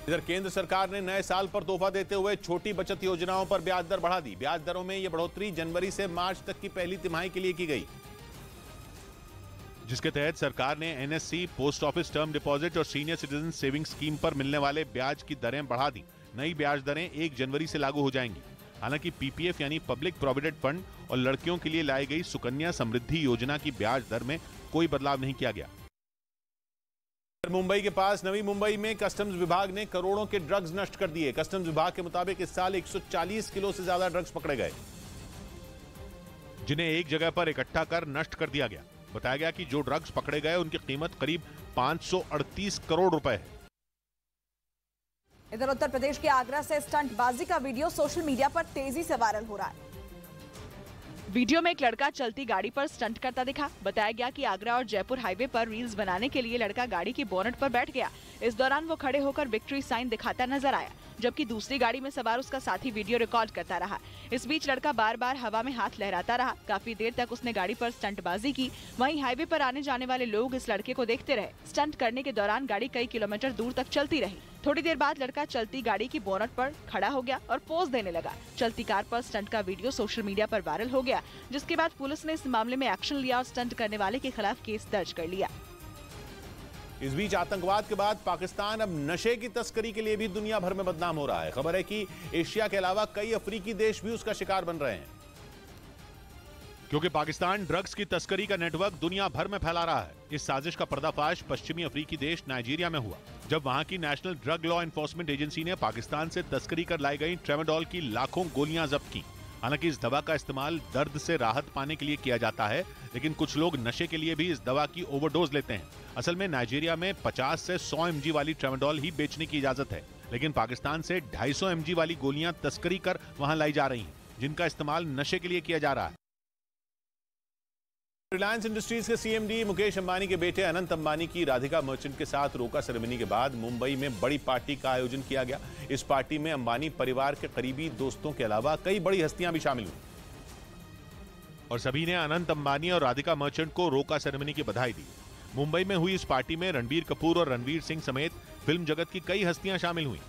इधर केंद्र सरकार ने नए साल पर तोहफा देते हुए छोटी बचत योजनाओं पर ब्याज दर बढ़ा दी। ब्याज दरों में ये बढ़ोतरी जनवरी से मार्च तक की पहली तिमाही के लिए की गई, जिसके तहत सरकार ने NSC, post office term deposit और सीनियर सिटीजन सेविंग स्कीम पर मिलने वाले ब्याज की दरें बढ़ा दी। नई ब्याज दरें 1 जनवरी से लागू हो जाएंगी। हालांकि पीपीएफ यानी पब्लिक प्रोविडेंट फंड और लड़कियों के लिए लाई गई सुकन्या समृद्धि योजना की ब्याज दर में कोई बदलाव नहीं किया गया। मुंबई के पास नवी मुंबई में कस्टम्स विभाग ने करोड़ों के ड्रग्स नष्ट कर दिए। कस्टम्स विभाग के मुताबिक इस साल 140 किलो से ज्यादा ड्रग्स पकड़े गए, जिन्हें एक जगह पर इकट्ठा कर नष्ट कर दिया गया। बताया गया कि जो ड्रग्स पकड़े गए उनकी कीमत करीब 538 करोड़ रुपए है। इधर उत्तर प्रदेश के आगरा से स्टंटबाजी का वीडियो सोशल मीडिया पर तेजी से वायरल हो रहा है। वीडियो में एक लड़का चलती गाड़ी पर स्टंट करता दिखा। बताया गया कि आगरा और जयपुर हाईवे पर रील्स बनाने के लिए लड़का गाड़ी की बोनट पर बैठ गया। इस दौरान वो खड़े होकर विक्ट्री साइन दिखाता नजर आया, जबकि दूसरी गाड़ी में सवार उसका साथी वीडियो रिकॉर्ड करता रहा। इस बीच लड़का बार बार हवा में हाथ लहराता रहा। काफी देर तक उसने गाड़ी पर स्टंटबाजी की। वहीं हाईवे पर आने जाने वाले लोग इस लड़के को देखते रहे। स्टंट करने के दौरान गाड़ी कई किलोमीटर दूर तक चलती रही। थोड़ी देर बाद लड़का चलती गाड़ी की बोनट पर खड़ा हो गया और पोज देने लगा। चलती कार पर स्टंट का वीडियो सोशल मीडिया पर वायरल हो गया, जिसके बाद पुलिस ने इस मामले में एक्शन लिया और स्टंट करने वाले के खिलाफ केस दर्ज कर लिया। इस बीच आतंकवाद के बाद पाकिस्तान अब नशे की तस्करी के लिए भी दुनिया भर में बदनाम हो रहा है। खबर है कि एशिया के अलावा कई अफ्रीकी देश भी उसका शिकार बन रहे हैं, क्योंकि पाकिस्तान ड्रग्स की तस्करी का नेटवर्क दुनिया भर में फैला रहा है। इस साजिश का पर्दाफाश पश्चिमी अफ्रीकी देश नाइजीरिया में हुआ, जब वहां की national drug law enforcement agency ने पाकिस्तान से तस्करी कर लाई गई ट्रेमाडोल की लाखों गोलियां जब्त की। हालांकि इस दवा का इस्तेमाल दर्द से राहत पाने के लिए किया जाता है, लेकिन कुछ लोग नशे के लिए भी इस दवा की ओवरडोज लेते हैं। असल में नाइजीरिया में 50 से 100 mg वाली ट्रेमाडोल ही बेचने की इजाजत है, लेकिन पाकिस्तान से 250 mg वाली गोलियां तस्करी कर वहां लाई जा रही हैं, जिनका इस्तेमाल नशे के लिए किया जा रहा है। रिलायंस इंडस्ट्रीज के सीएमडी मुकेश अंबानी के बेटे अनंत अंबानी की राधिका मर्चेंट के साथ रोका सेरेमनी के बाद मुंबई में बड़ी पार्टी का आयोजन किया गया। इस पार्टी में अंबानी परिवार के करीबी दोस्तों के अलावा कई बड़ी हस्तियां भी शामिल हुई और सभी ने अनंत अंबानी और राधिका मर्चेंट को रोका सेरेमनी की बधाई दी। मुंबई में हुई इस पार्टी में रणबीर कपूर और रणवीर सिंह समेत फिल्म जगत की कई हस्तियां शामिल हुई।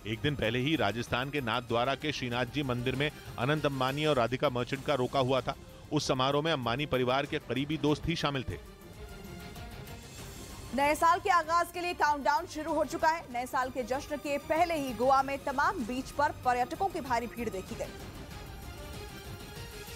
एक दिन पहले ही राजस्थान के नाथद्वारा के श्रीनाथ जी मंदिर में अनंत अंबानी और राधिका मर्चेंट का रोका हुआ था। उस समारोह में अंबानी परिवार के करीबी दोस्त ही शामिल थे। नए साल के आगाज के लिए काउंटडाउन शुरू हो चुका है। नए साल के जश्न के पहले ही गोवा में तमाम बीच पर पर्यटकों की भारी भीड़ देखी गई,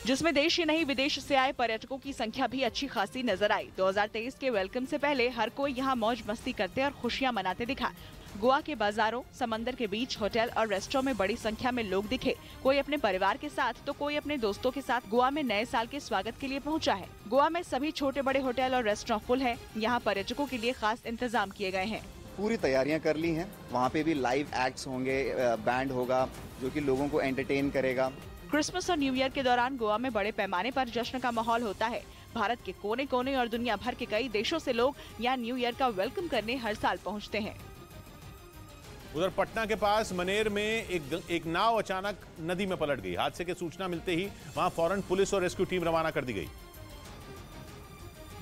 जिसमें देश ही नहीं विदेश से आए पर्यटकों की संख्या भी अच्छी खासी नजर आई। 2023 के वेलकम से पहले हर कोई यहां मौज मस्ती करते और खुशियां मनाते दिखा। गोवा के बाजारों, समंदर के बीच, होटल और रेस्टोरेंट में बड़ी संख्या में लोग दिखे। कोई अपने परिवार के साथ तो कोई अपने दोस्तों के साथ गोवा में नए साल के स्वागत के लिए पहुंचा है। गोवा में सभी छोटे बड़े होटल और रेस्टोरेंट फुल है। यहाँ पर्यटकों के लिए खास इंतजाम किए गए हैं। पूरी तैयारियां कर ली हैं। वहाँ पे भी लाइव एक्ट्स होंगे, बैंड होगा जो कि लोगों को एंटरटेन करेगा। क्रिसमस और न्यू ईयर के दौरान गोवा में बड़े पैमाने पर जश्न का माहौल होता है। भारत के कोने कोने और दुनिया भर के कई देशों से लोग यहाँ न्यू ईयर का वेलकम करने हर साल पहुँचते हैं। उधर पटना के पास मनेर में एक नाव अचानक नदी में पलट गई। हादसे की सूचना मिलते ही वहां फौरन पुलिस और रेस्क्यू टीम रवाना कर दी गई।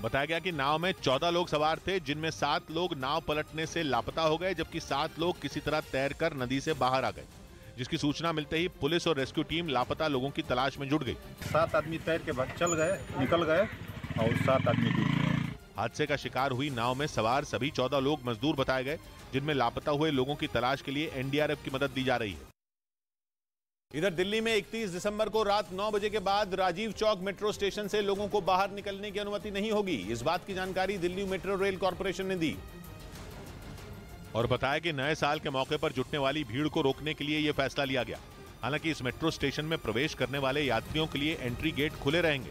बताया गया कि नाव में 14 लोग सवार थे, जिनमें 7 लोग नाव पलटने से लापता हो गए, जबकि 7 लोग किसी तरह तैरकर नदी से बाहर आ गए। जिसकी सूचना मिलते ही पुलिस और रेस्क्यू टीम लापता लोगों की तलाश में जुट गई। 7 आदमी तैर के चल गए, निकल गए और 7 आदमी डूब गए। हादसे का शिकार हुई नाव में सवार सभी 14 लोग मजदूर बताए गए, जिनमें लापता हुए लोगों की तलाश के लिए एनडीआरएफ की मदद दी जा रही है। इधर दिल्ली में 31 दिसंबर को रात 9 बजे के बाद राजीव चौक मेट्रो स्टेशन से लोगों को बाहर निकलने की अनुमति नहीं होगी। इस बात की जानकारी दिल्ली मेट्रो रेल कॉर्पोरेशन ने दी और बताया कि नए साल के मौके पर जुटने वाली भीड़ को रोकने के लिए यह फैसला लिया गया। हालांकि इस मेट्रो स्टेशन में प्रवेश करने वाले यात्रियों के लिए एंट्री गेट खुले रहेंगे।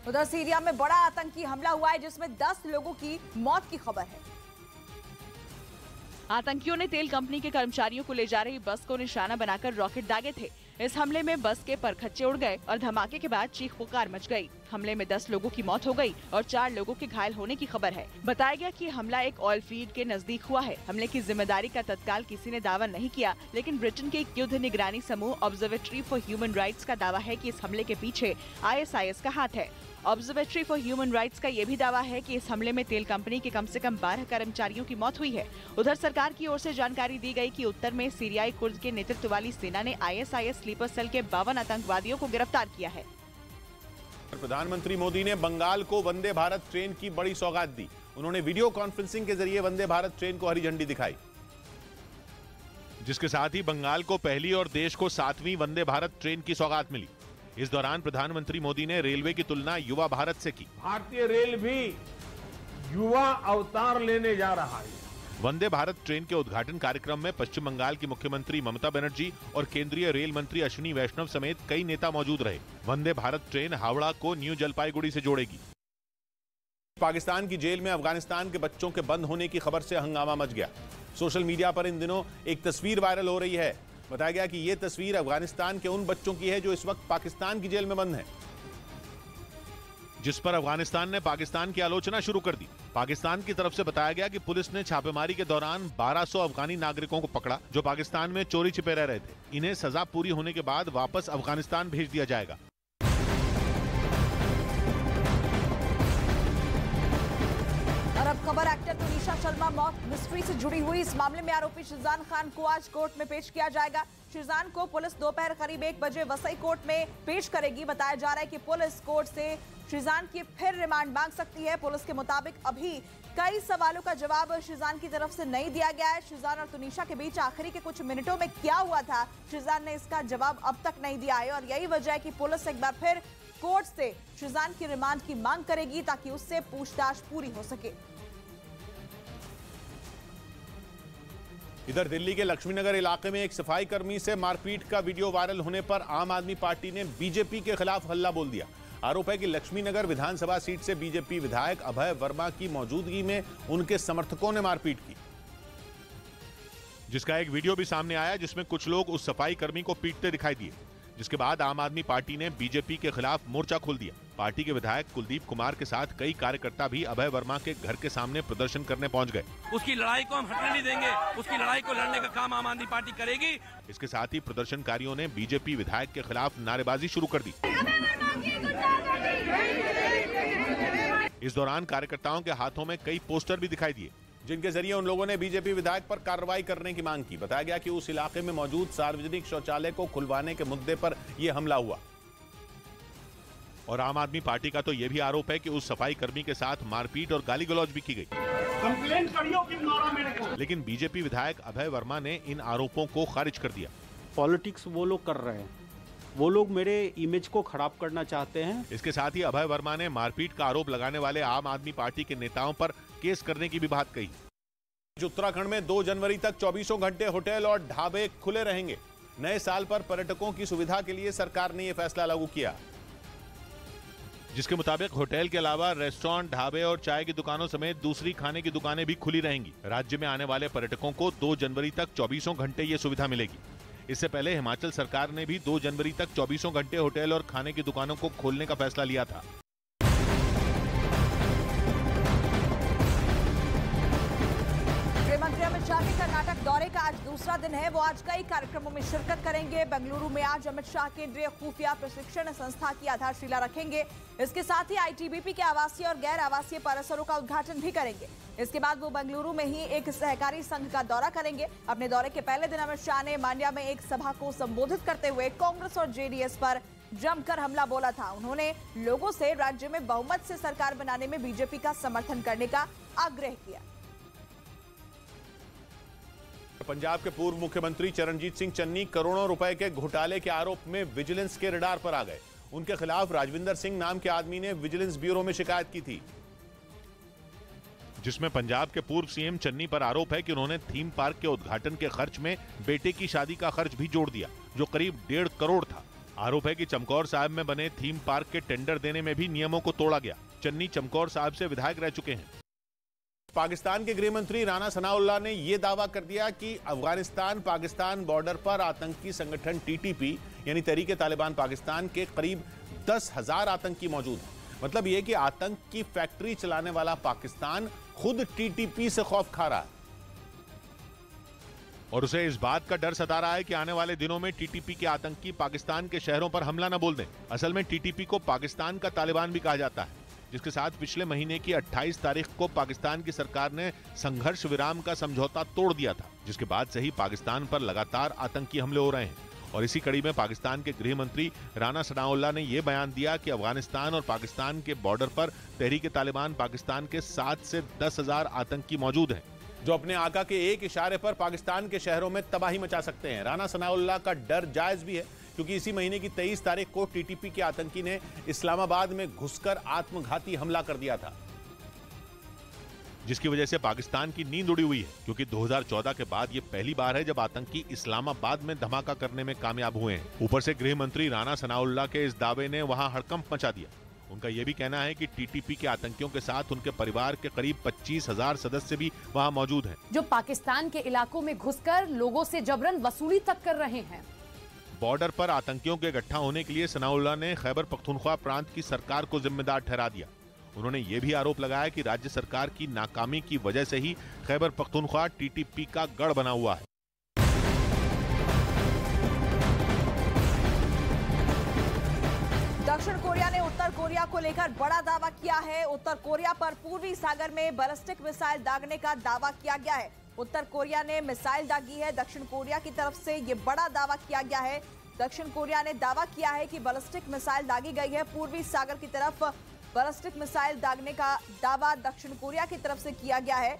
उधर सीरिया में बड़ा आतंकी हमला हुआ है, जिसमें 10 लोगों की मौत की खबर है। आतंकियों ने तेल कंपनी के कर्मचारियों को ले जा रही बस को निशाना बनाकर रॉकेट दागे थे। इस हमले में बस के परखच्चे उड़ गए और धमाके के बाद चीख पुकार मच गई। हमले में 10 लोगों की मौत हो गई और 4 लोगों के घायल होने की खबर है। बताया गया कि हमला एक ऑयल फील्ड के नजदीक हुआ है। हमले की जिम्मेदारी का तत्काल किसी ने दावा नहीं किया, लेकिन ब्रिटेन के एक युद्ध निगरानी समूह ऑब्जर्वेटरी फॉर ह्यूमन राइट्स का दावा है कि इस हमले के पीछे ISIS का हाथ है। ऑब्जर्वेटरी फॉर ह्यूमन राइट्स का यह भी दावा है कि इस हमले में तेल कंपनी के कम से कम 12 कर्मचारियों की मौत हुई है। उधर सरकार की ओर से जानकारी दी गई कि उत्तर में सीरियाई कुर्द के नेतृत्व वाली सेना ने ISIS स्लीपर सेल के 52 आतंकवादियों को गिरफ्तार किया है। प्रधानमंत्री मोदी ने बंगाल को वंदे भारत ट्रेन की बड़ी सौगात दी। उन्होंने वीडियो कॉन्फ्रेंसिंग के जरिए वंदे भारत ट्रेन को हरी झंडी दिखाई, जिसके साथ ही बंगाल को पहली और देश को 7वीं वंदे भारत ट्रेन की सौगात मिली। इस दौरान प्रधानमंत्री मोदी ने रेलवे की तुलना युवा भारत से की। भारतीय रेल भी युवा अवतार लेने जा रहा है। वंदे भारत ट्रेन के उद्घाटन कार्यक्रम में पश्चिम बंगाल की मुख्यमंत्री ममता बनर्जी और केंद्रीय रेल मंत्री अश्विनी वैष्णव समेत कई नेता मौजूद रहे। वंदे भारत ट्रेन हावड़ा को न्यू जलपाईगुड़ी से जोड़ेगी। पाकिस्तान की जेल में अफगानिस्तान के बच्चों के बंद होने की खबर से हंगामा मच गया। सोशल मीडिया पर इन दिनों एक तस्वीर वायरल हो रही है। बताया गया कि ये तस्वीर अफगानिस्तान के उन बच्चों की है जो इस वक्त पाकिस्तान की जेल में बंद हैं, जिस पर अफगानिस्तान ने पाकिस्तान की आलोचना शुरू कर दी। पाकिस्तान की तरफ से बताया गया कि पुलिस ने छापेमारी के दौरान 1200 अफगानी नागरिकों को पकड़ा जो पाकिस्तान में चोरी छिपे रह रहे थे। इन्हें सजा पूरी होने के बाद वापस अफगानिस्तान भेज दिया जाएगा। और अब खबर एक्टर तुनिशा शर्मा मौत मिस्ट्री से जुड़ी हुई। इस मामले में आरोपी शिजान खान को आज कोर्ट में पेश किया जाएगा। शिजान को पुलिस दोपहर करीब 1 बजे वसई कोर्ट में पेश करेगी। बताया जा रहा है कि पुलिस कोर्ट से शिजान की फिर रिमांड मांग सकती है। पुलिस के मुताबिक अभी कई सवालों का जवाब शिजान की तरफ से नहीं दिया गया है। शिजान और तुनिशा के बीच आखिरी के कुछ मिनटों में क्या हुआ था, शिजान ने इसका जवाब अब तक नहीं दिया है और यही वजह है कि पुलिस एक बार फिर कोर्ट से शिजान की रिमांड की मांग करेगी ताकि उससे पूछताछ पूरी हो सके। इधर दिल्ली के लक्ष्मीनगर इलाके में एक सफाई कर्मी से मारपीट का वीडियो वायरल होने पर आम आदमी पार्टी ने बीजेपी के खिलाफ हल्ला बोल दिया। आरोप है कि लक्ष्मीनगर विधानसभा सीट से बीजेपी विधायक अभय वर्मा की मौजूदगी में उनके समर्थकों ने मारपीट की, जिसका एक वीडियो भी सामने आया जिसमें कुछ लोग उस सफाई कर्मी को पीटते दिखाई दिए। जिसके बाद आम आदमी पार्टी ने बीजेपी के खिलाफ मोर्चा खोल दिया। पार्टी के विधायक कुलदीप कुमार के साथ कई कार्यकर्ता भी अभय वर्मा के घर के सामने प्रदर्शन करने पहुंच गए। उसकी लड़ाई को हम हटने नहीं देंगे, उसकी लड़ाई को लड़ने का काम आम आदमी पार्टी करेगी। इसके साथ ही प्रदर्शनकारियों ने बीजेपी विधायक के खिलाफ नारेबाजी शुरू कर दी। इस दौरान कार्यकर्ताओं के हाथों में कई पोस्टर भी दिखाई दिए जिनके जरिए उन लोगों ने बीजेपी विधायक पर कार्रवाई करने की मांग की। बताया गया कि उस इलाके में मौजूद सार्वजनिक शौचालय को खुलवाने के मुद्दे पर यह हमला हुआ। और आम आदमी पार्टी का तो यह भी आरोप है कि उस सफाई कर्मी के साथ मारपीट और गाली गलौज भी की गई। लेकिन बीजेपी विधायक अभय वर्मा ने इन आरोपों को खारिज कर दिया। पॉलिटिक्स वो लोग कर रहे हैं, वो लोग मेरे इमेज को खराब करना चाहते हैं। इसके साथ ही अभय वर्मा ने मारपीट का आरोप लगाने वाले आम आदमी पार्टी के नेताओं पर केस करने की भी बात कही। उत्तराखंड में 2 जनवरी तक 24 घंटे होटल और ढाबे खुले रहेंगे। नए साल पर पर्यटकों की सुविधा के लिए सरकार ने यह फैसला लागू किया, जिसके मुताबिक होटल के अलावा रेस्टोरेंट, ढाबे और चाय की दुकानों समेत दूसरी खाने की दुकानें भी खुली रहेंगी। राज्य में आने वाले पर्यटकों को 2 जनवरी तक 24 घंटे ये सुविधा मिलेगी। इससे पहले हिमाचल सरकार ने भी 2 जनवरी तक 24 घंटे होटल और खाने की दुकानों को खोलने का फैसला लिया था। गृहमंत्री अमित शाह के कर्नाटक दौरे का आज दूसरा दिन है। वो आज कई कार्यक्रमों में शिरकत करेंगे। बेंगलुरु में आज अमित शाह केंद्रीय खुफिया प्रशिक्षण संस्था की आधारशिला रखेंगे। इसके साथ ही आईटीबीपी के आवासीय और गैर आवासीय परिसरों का उद्घाटन भी करेंगे। इसके बाद वो बेंगलुरु में ही एक सहकारी संघ का दौरा करेंगे। अपने दौरे के पहले दिन अमित शाह ने मांड्या में एक सभा को संबोधित करते हुए कांग्रेस और जेडीएस पर जमकर हमला बोला था। उन्होंने लोगों से राज्य में बहुमत से सरकार बनाने में बीजेपी का समर्थन करने का आग्रह किया। पंजाब के पूर्व मुख्यमंत्री चरणजीत सिंह चन्नी करोड़ों रुपए के घोटाले के आरोप में विजिलेंस के रडार पर आ गए। उनके खिलाफ राजविंदर सिंह नाम के आदमी ने विजिलेंस ब्यूरो में शिकायत की थी, जिसमें पंजाब के पूर्व सीएम चन्नी पर आरोप है कि उन्होंने थीम पार्क के उद्घाटन के खर्च में बेटे की शादी का खर्च भी जोड़ दिया, जो करीब 1.5 करोड़ था। आरोप है कि चमकौर साहब में बने थीम पार्क के टेंडर देने में भी नियमों को तोड़ा गया। चन्नी चमकौर साहब से विधायक रह चुके हैं। पाकिस्तान के गृह मंत्री राणा सनाउल्लाह ने यह दावा कर दिया कि अफगानिस्तान पाकिस्तान बॉर्डर पर आतंकी संगठन टीटीपी यानी तहरीक तालिबान पाकिस्तान के करीब 10,000 आतंकी मौजूद हैं। मतलब यह कि आतंक की फैक्ट्री चलाने वाला पाकिस्तान खुद टीटीपी से खौफ खा रहा है और उसे इस बात का डर सता रहा है कि आने वाले दिनों में टीटीपी के आतंकी पाकिस्तान के शहरों पर हमला न बोल दें। असल में टीटीपी को पाकिस्तान का तालिबान भी कहा जाता है, जिसके साथ पिछले महीने की 28 तारीख को पाकिस्तान की सरकार ने संघर्ष विराम का समझौता तोड़ दिया था, जिसके बाद से ही पाकिस्तान पर लगातार आतंकी हमले हो रहे हैं। और इसी कड़ी में पाकिस्तान के गृह मंत्री राणा सनाउल्लाह ने यह बयान दिया कि अफगानिस्तान और पाकिस्तान के बॉर्डर पर तहरीक तालिबान पाकिस्तान के 7 से 10,000 आतंकी मौजूद हैं, जो अपने आका के एक इशारे पर पाकिस्तान के शहरों में तबाही मचा सकते हैं। राणा सनाउल्लाह का डर जायज भी है, क्योंकि इसी महीने की 23 तारीख को टीटीपी के आतंकी ने इस्लामाबाद में घुसकर आत्मघाती हमला कर दिया था, जिसकी वजह से पाकिस्तान की नींद उड़ी हुई है, क्योंकि 2014 के बाद ये पहली बार है जब आतंकी इस्लामाबाद में धमाका करने में कामयाब हुए हैं। ऊपर से गृह मंत्री राणा सनाउल्लाह के इस दावे ने वहां हड़कंप मचा दिया। उनका यह भी कहना है कि टीटीपी के आतंकियों के साथ उनके परिवार के करीब 25,000 सदस्य भी वहां मौजूद हैं, जो पाकिस्तान के इलाकों में घुसकर लोगों से जबरन वसूली तक कर रहे हैं। बॉर्डर पर आतंकियों के इकट्ठा होने के लिए सनाउल्लाह ने खैबर पख्तूनख्वा प्रांत की सरकार को जिम्मेदार ठहरा दिया। उन्होंने ये भी आरोप लगाया कि राज्य सरकार की नाकामी की वजह से ही खैबर पख्तूनख्वा टीटीपी का गढ़ बना हुआ है। दक्षिण कोरिया ने उत्तर कोरिया को लेकर बड़ा दावा किया है। उत्तर कोरिया पर पूर्वी सागर में बैलिस्टिक मिसाइल दागने का दावा किया गया है। उत्तर कोरिया ने मिसाइल दागी है। दक्षिण कोरिया की तरफ से यह बड़ा दावा किया गया है। दक्षिण कोरिया ने दावा किया है कि बैलिस्टिक मिसाइल दागी गई है। पूर्वी सागर की तरफ बैलिस्टिक मिसाइल दागने का दावा दक्षिण कोरिया की तरफ से किया गया है।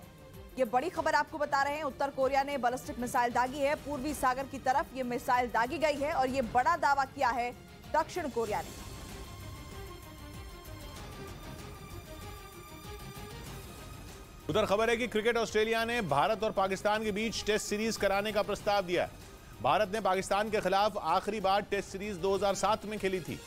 ये बड़ी खबर आपको बता रहे हैं। उत्तर कोरिया ने बैलिस्टिक मिसाइल दागी है। पूर्वी सागर की तरफ ये मिसाइल दागी गई है और ये बड़ा दावा किया है दक्षिण कोरिया ने। उधर खबर है कि क्रिकेट ऑस्ट्रेलिया ने भारत और पाकिस्तान के बीच टेस्ट सीरीज कराने का प्रस्ताव दिया है। भारत ने पाकिस्तान के खिलाफ आखिरी बार टेस्ट सीरीज 2007 में खेली थी,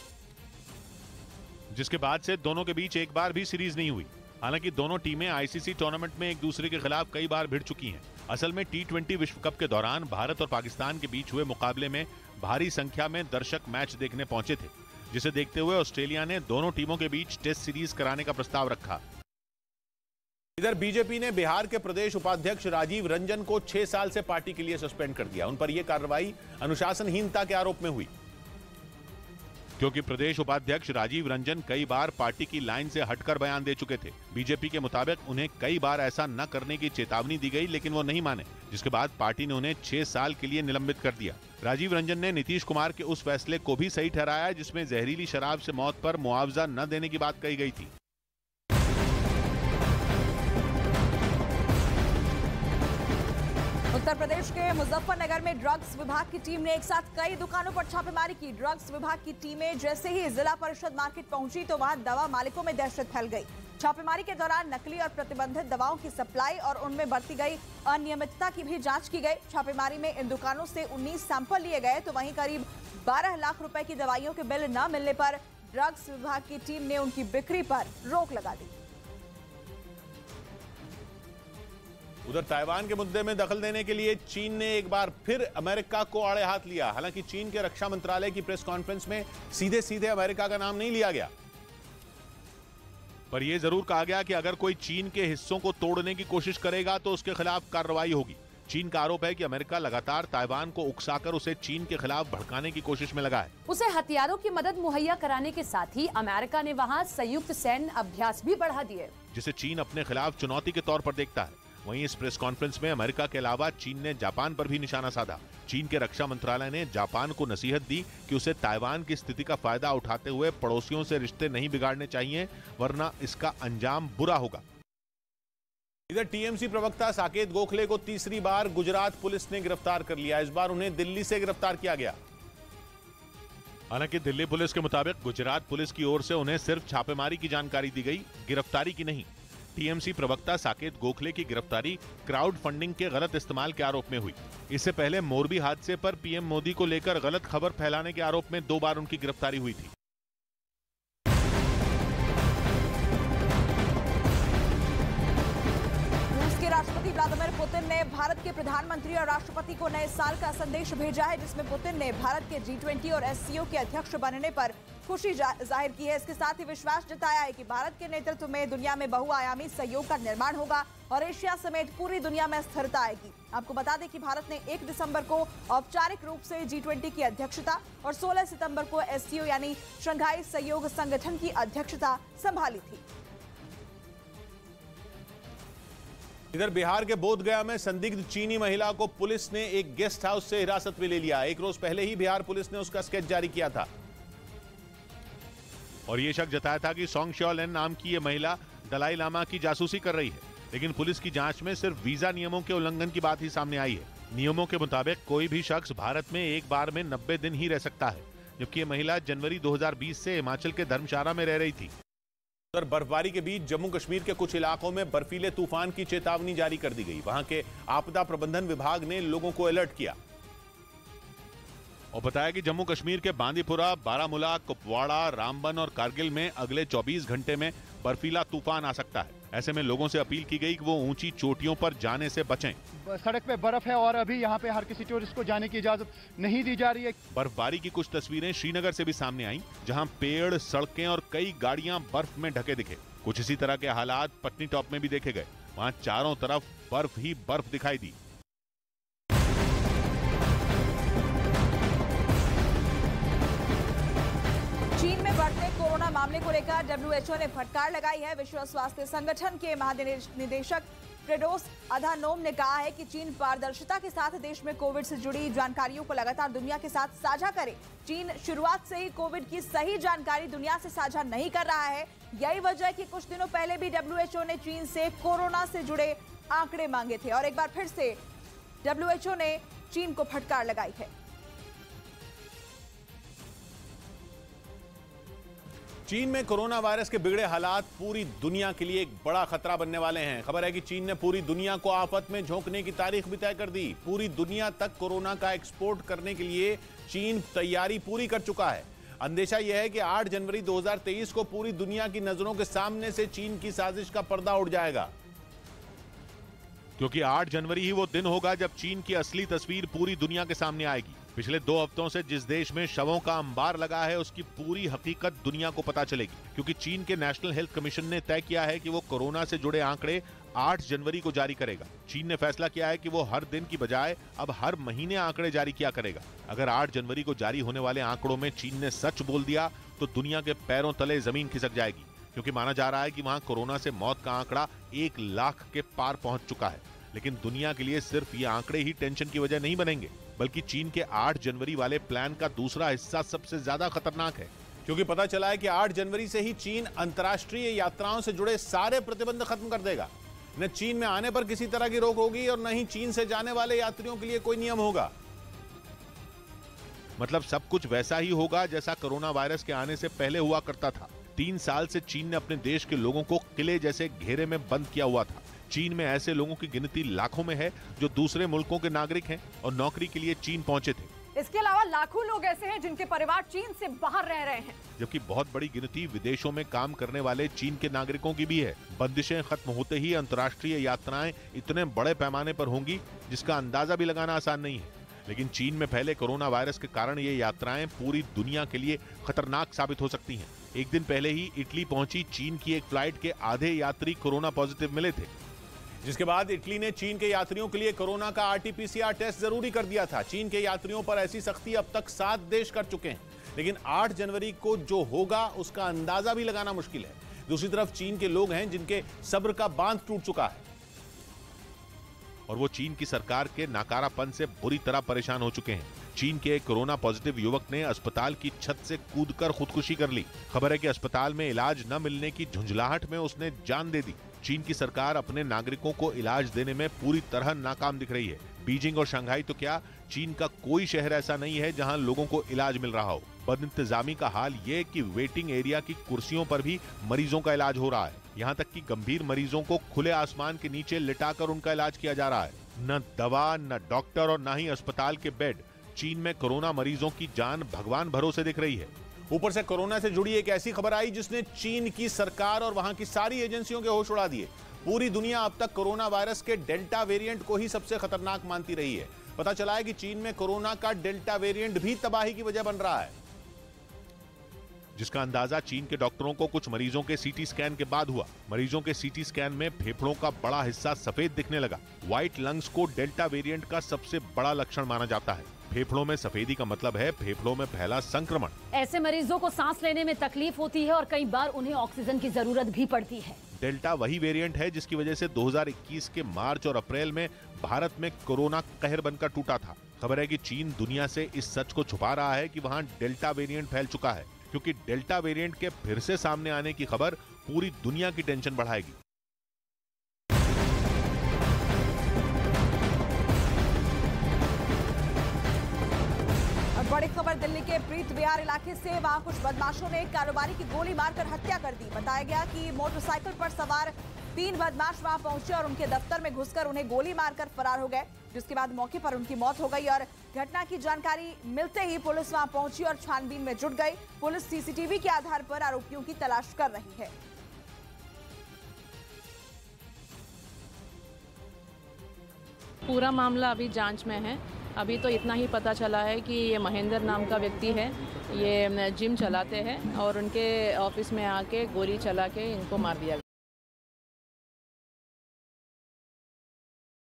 जिसके बाद से दोनों के बीच एक बार भी सीरीज नहीं हुई। हालांकि दोनों टीमें आईसीसी टूर्नामेंट में एक दूसरे के खिलाफ कई बार भिड़ चुकी हैं। असल में T20 विश्व कप के दौरान भारत और पाकिस्तान के बीच हुए मुकाबले में भारी संख्या में दर्शक मैच देखने पहुंचे थे, जिसे देखते हुए ऑस्ट्रेलिया ने दोनों टीमों के बीच टेस्ट सीरीज कराने का प्रस्ताव रखा। इधर बीजेपी ने बिहार के प्रदेश उपाध्यक्ष राजीव रंजन को 6 साल से पार्टी के लिए सस्पेंड कर दिया। उन पर यह कार्रवाई अनुशासनहीनता के आरोप में हुई, क्योंकि प्रदेश उपाध्यक्ष राजीव रंजन कई बार पार्टी की लाइन से हटकर बयान दे चुके थे। बीजेपी के मुताबिक उन्हें कई बार ऐसा न करने की चेतावनी दी गई, लेकिन वो नहीं माने, जिसके बाद पार्टी ने उन्हें 6 साल के लिए निलंबित कर दिया। राजीव रंजन ने नीतीश कुमार के उस फैसले को भी सही ठहराया जिसमें जहरीली शराब से मौत पर मुआवजा न देने की बात कही गई थी। उत्तर प्रदेश के मुजफ्फरनगर में ड्रग्स विभाग की टीम ने एक साथ कई दुकानों पर छापेमारी की। ड्रग्स विभाग की टीमें जैसे ही जिला परिषद मार्केट पहुंची तो वहां दवा मालिकों में दहशत फैल गई। छापेमारी के दौरान नकली और प्रतिबंधित दवाओं की सप्लाई और उनमें बरती गई अनियमितता की भी जांच की गई। छापेमारी में इन दुकानों से 19 सैंपल लिए गए तो वहीं करीब 12 लाख रुपए की दवाइयों के बिल न मिलने पर ड्रग्स विभाग की टीम ने उनकी बिक्री पर रोक लगा दी। उधर ताइवान के मुद्दे में दखल देने के लिए चीन ने एक बार फिर अमेरिका को आड़े हाथ लिया। हालांकि चीन के रक्षा मंत्रालय की प्रेस कॉन्फ्रेंस में सीधे सीधे अमेरिका का नाम नहीं लिया गया, पर यह जरूर कहा गया कि अगर कोई चीन के हिस्सों को तोड़ने की कोशिश करेगा तो उसके खिलाफ कार्रवाई होगी। चीन का आरोप है कि अमेरिका लगातार ताइवान को उकसाकर उसे चीन के खिलाफ भड़काने की कोशिश में लगा है। उसे हथियारों की मदद मुहैया कराने के साथ ही अमेरिका ने वहां संयुक्त सैन्य अभ्यास भी बढ़ा दिए, जिसे चीन अपने खिलाफ चुनौती के तौर पर देखता है। वहीं इस प्रेस कॉन्फ्रेंस में अमेरिका के अलावा चीन ने जापान पर भी निशाना साधा। चीन के रक्षा मंत्रालय ने जापान को नसीहत दी कि उसे ताइवान की स्थिति का फायदा उठाते हुए पड़ोसियों से रिश्ते नहीं बिगाड़ने चाहिए, वरना इसका अंजाम बुरा होगा। इधर टीएमसी प्रवक्ता साकेत गोखले को तीसरी बार गुजरात पुलिस ने गिरफ्तार कर लिया। इस बार उन्हें दिल्ली से गिरफ्तार किया गया। हालांकि दिल्ली पुलिस के मुताबिक गुजरात पुलिस की ओर से उन्हें सिर्फ छापेमारी की जानकारी दी गई, गिरफ्तारी की नहीं। टीएमसी प्रवक्ता साकेत गोखले की गिरफ्तारी क्राउड फंडिंग के गलत इस्तेमाल के आरोप में हुई। इससे पहले मोरबी हादसे पर पीएम मोदी को लेकर गलत खबर फैलाने के आरोप में 2 बार उनकी गिरफ्तारी हुई थी। राष्ट्रपति व्लादिमीर पुतिन ने भारत के प्रधानमंत्री और राष्ट्रपति को नए साल का संदेश भेजा है, जिसमें पुतिन ने भारत के G20 और SCO के अध्यक्ष बनने पर खुशी जाहिर की है। इसके साथ ही विश्वास जताया है कि भारत के नेतृत्व में दुनिया में बहुआयामी सहयोग का निर्माण होगा और एशिया समेत पूरी दुनिया में स्थिरता आएगी। आपको बता दें कि भारत ने 1 दिसंबर को औपचारिक रूप से G20 की अध्यक्षता और 16 सितंबर को SCO यानी शंघाई सहयोग संगठन की अध्यक्षता संभाली थी। इधर बिहार के बोधगया में संदिग्ध चीनी महिला को पुलिस ने एक गेस्ट हाउस से हिरासत में ले लिया। 1 रोज पहले ही बिहार पुलिस ने उसका स्केच जारी किया था और ये शक जताया था कि सोंग श्योलेन नाम की ये महिला दलाई लामा की जासूसी कर रही है, लेकिन पुलिस की जांच में सिर्फ वीजा नियमों के उल्लंघन की बात ही सामने आई है। नियमों के मुताबिक कोई भी शख्स भारत में एक बार में 90 दिन ही रह सकता है, जबकि ये महिला जनवरी 2020 से हिमाचल के धर्मशाला में रह रही थी। उधर बर्फबारी के बीच जम्मू कश्मीर के कुछ इलाकों में बर्फीले तूफान की चेतावनी जारी कर दी गई। वहां के आपदा प्रबंधन विभाग ने लोगों को अलर्ट किया। और बताया कि जम्मू कश्मीर के बांदीपुरा, बारामूला, कुपवाड़ा, रामबन और कारगिल में अगले 24 घंटे में बर्फीला तूफान आ सकता है। ऐसे में लोगों से अपील की गई कि वो ऊंची चोटियों पर जाने से बचें। सड़क पे बर्फ है और अभी यहाँ पे हर किसी टूरिस्ट को जाने की इजाजत नहीं दी जा रही है। बर्फबारी की कुछ तस्वीरें श्रीनगर से भी सामने आईं, जहां पेड़, सड़कें और कई गाड़ियां बर्फ में ढके दिखे। कुछ इसी तरह के हालात पटनीटॉप में भी देखे गए। वहां चारों तरफ बर्फ ही बर्फ दिखाई दी। चीन में बढ़ते कोरोना मामले को लेकर WHO ने फटकार लगाई है। विश्व स्वास्थ्य संगठन के महानिदेशक टेड्रोस अधानोम ने कहा है कि चीन पारदर्शिता के साथ देश में कोविड से जुड़ी जानकारियों को लगातार दुनिया के साथ साझा करे। चीन शुरुआत से ही कोविड की सही जानकारी दुनिया से साझा नहीं कर रहा है। यही वजह है कि कुछ दिनों पहले भी WHO ने चीन से कोरोना से जुड़े आंकड़े मांगे थे और एक बार फिर से WHO ने चीन को फटकार लगाई है। चीन में कोरोना वायरस के बिगड़े हालात पूरी दुनिया के लिए एक बड़ा खतरा बनने वाले हैं। खबर है कि चीन ने पूरी दुनिया को आफत में झोंकने की तारीख भी तय कर दी। पूरी दुनिया तक कोरोना का एक्सपोर्ट करने के लिए चीन तैयारी पूरी कर चुका है। अंदेशा यह है कि 8 जनवरी 2023 को पूरी दुनिया की नजरों के सामने से चीन की साजिश का पर्दा उठ जाएगा, क्योंकि 8 जनवरी ही वो दिन होगा जब चीन की असली तस्वीर पूरी दुनिया के सामने आएगी। पिछले 2 हफ्तों से जिस देश में शवों का अंबार लगा है, उसकी पूरी हकीकत दुनिया को पता चलेगी, क्योंकि चीन के नेशनल हेल्थ कमीशन ने तय किया है कि वो कोरोना से जुड़े आंकड़े 8 जनवरी को जारी करेगा। चीन ने फैसला किया है कि वो हर दिन की बजाय अब हर महीने आंकड़े जारी किया करेगा। अगर 8 जनवरी को जारी होने वाले आंकड़ों में चीन ने सच बोल दिया तो दुनिया के पैरों तले जमीन खिसक जाएगी, क्योंकि माना जा रहा है कि वहां कोरोना से मौत का आंकड़ा 1 लाख के पार पहुंच चुका है। लेकिन दुनिया के लिए सिर्फ ये आंकड़े ही टेंशन की वजह नहीं बनेंगे, बल्कि चीन के 8 जनवरी वाले प्लान का दूसरा हिस्सा सबसे ज्यादा खतरनाक है, क्योंकि पता चला है कि 8 जनवरी से ही चीन अंतर्राष्ट्रीय यात्राओं से जुड़े सारे प्रतिबंध खत्म कर देगा। न चीन में आने पर किसी तरह की रोक होगी और न ही चीन से जाने वाले यात्रियों के लिए कोई नियम होगा। मतलब सब कुछ वैसा ही होगा जैसा कोरोना वायरस के आने से पहले हुआ करता था। 3 साल से चीन ने अपने देश के लोगों को किले जैसे घेरे में बंद किया हुआ था। चीन में ऐसे लोगों की गिनती लाखों में है जो दूसरे मुल्कों के नागरिक हैं और नौकरी के लिए चीन पहुंचे थे। इसके अलावा लाखों लोग ऐसे हैं जिनके परिवार चीन से बाहर रह रहे हैं, जबकि बहुत बड़ी गिनती विदेशों में काम करने वाले चीन के नागरिकों की भी है। बंदिशें खत्म होते ही अंतर्राष्ट्रीय यात्राएं इतने बड़े पैमाने पर होंगी जिसका अंदाजा भी लगाना आसान नहीं है। लेकिन चीन में फैले कोरोना वायरस के कारण ये यात्राएं पूरी दुनिया के लिए खतरनाक साबित हो सकती हैं। एक दिन पहले ही इटली पहुंची चीन की एक फ्लाइट के आधे यात्री कोरोना पॉजिटिव मिले थे, जिसके बाद इटली ने चीन के यात्रियों के लिए कोरोना का RT-PCR टेस्ट जरूरी कर दिया था। चीन के यात्रियों पर ऐसी सख्ती अब तक 7 देश कर चुके हैं, लेकिन 8 जनवरी को जो होगा उसका अंदाजा भी लगाना मुश्किल है। दूसरी तरफ चीन के लोग हैं जिनके सब्र का बांध टूट चुका है और वो चीन की सरकार के नाकारापन से बुरी तरह परेशान हो चुके हैं। चीन के एक कोरोना पॉजिटिव युवक ने अस्पताल की छत से कूदकर खुदकुशी कर ली। खबर है कि अस्पताल में इलाज न मिलने की झुंझलाहट में उसने जान दे दी। चीन की सरकार अपने नागरिकों को इलाज देने में पूरी तरह नाकाम दिख रही है। बीजिंग और शंघाई तो क्या, चीन का कोई शहर ऐसा नहीं है जहां लोगों को इलाज मिल रहा हो। बदइंतजामी का हाल ये कि वेटिंग एरिया की कुर्सियों पर भी मरीजों का इलाज हो रहा है। यहाँ तक कि गंभीर मरीजों को खुले आसमान के नीचे लिटाकर उनका इलाज किया जा रहा है। न दवा, न डॉक्टर और न ही अस्पताल के बेड। चीन में कोरोना मरीजों की जान भगवान भरोसे दिख रही है। ऊपर से कोरोना से जुड़ी एक ऐसी खबर आई जिसने चीन की सरकार और वहां की सारी एजेंसियों के होश उड़ा दिए। पूरी दुनिया अब तक कोरोना वायरस के डेल्टा वेरिएंट को ही सबसे खतरनाक मानती रही है। पता चला है कि चीन में कोरोना का डेल्टा वेरिएंट भी तबाही की वजह बन रहा है, जिसका अंदाजा चीन के डॉक्टरों को कुछ मरीजों के सीटी स्कैन के बाद हुआ। मरीजों के सीटी स्कैन में फेफड़ों का बड़ा हिस्सा सफेद दिखने लगा। व्हाइट लंग्स को डेल्टा वेरिएंट का सबसे बड़ा लक्षण माना जाता है। फेफड़ों में सफेदी का मतलब है फेफड़ों में फैला संक्रमण। ऐसे मरीजों को सांस लेने में तकलीफ होती है और कई बार उन्हें ऑक्सीजन की जरूरत भी पड़ती है। डेल्टा वही वेरिएंट है जिसकी वजह से 2021 के मार्च और अप्रैल में भारत में कोरोना कहर बनकर टूटा था। खबर है कि चीन दुनिया से इस सच को छुपा रहा है कि वहां डेल्टा वेरिएंट फैल चुका है, क्योंकि डेल्टा वेरिएंट के फिर से सामने आने की खबर पूरी दुनिया की टेंशन बढ़ाएगी। बड़ी खबर दिल्ली के प्रीत विहार इलाके से। वहां कुछ बदमाशों ने कारोबारी की गोली मारकर हत्या कर दी। बताया गया कि मोटरसाइकिल पर सवार 3 बदमाश वहां पहुंचे और उनके दफ्तर में घुसकर उन्हें गोली मारकर फरार हो गए, जिसके बाद मौके पर उनकी मौत हो गई। और घटना की जानकारी मिलते ही पुलिस वहां पहुंची और छानबीन में जुट गई। पुलिस सीसीटीवी के आधार पर आरोपियों की तलाश कर रही है। पूरा मामला अभी जांच में है। अभी तो इतना ही पता चला है कि ये महेंद्र नाम का व्यक्ति है, ये जिम चलाते हैं और उनके ऑफिस में आके गोली चला के इनको मार दिया गया।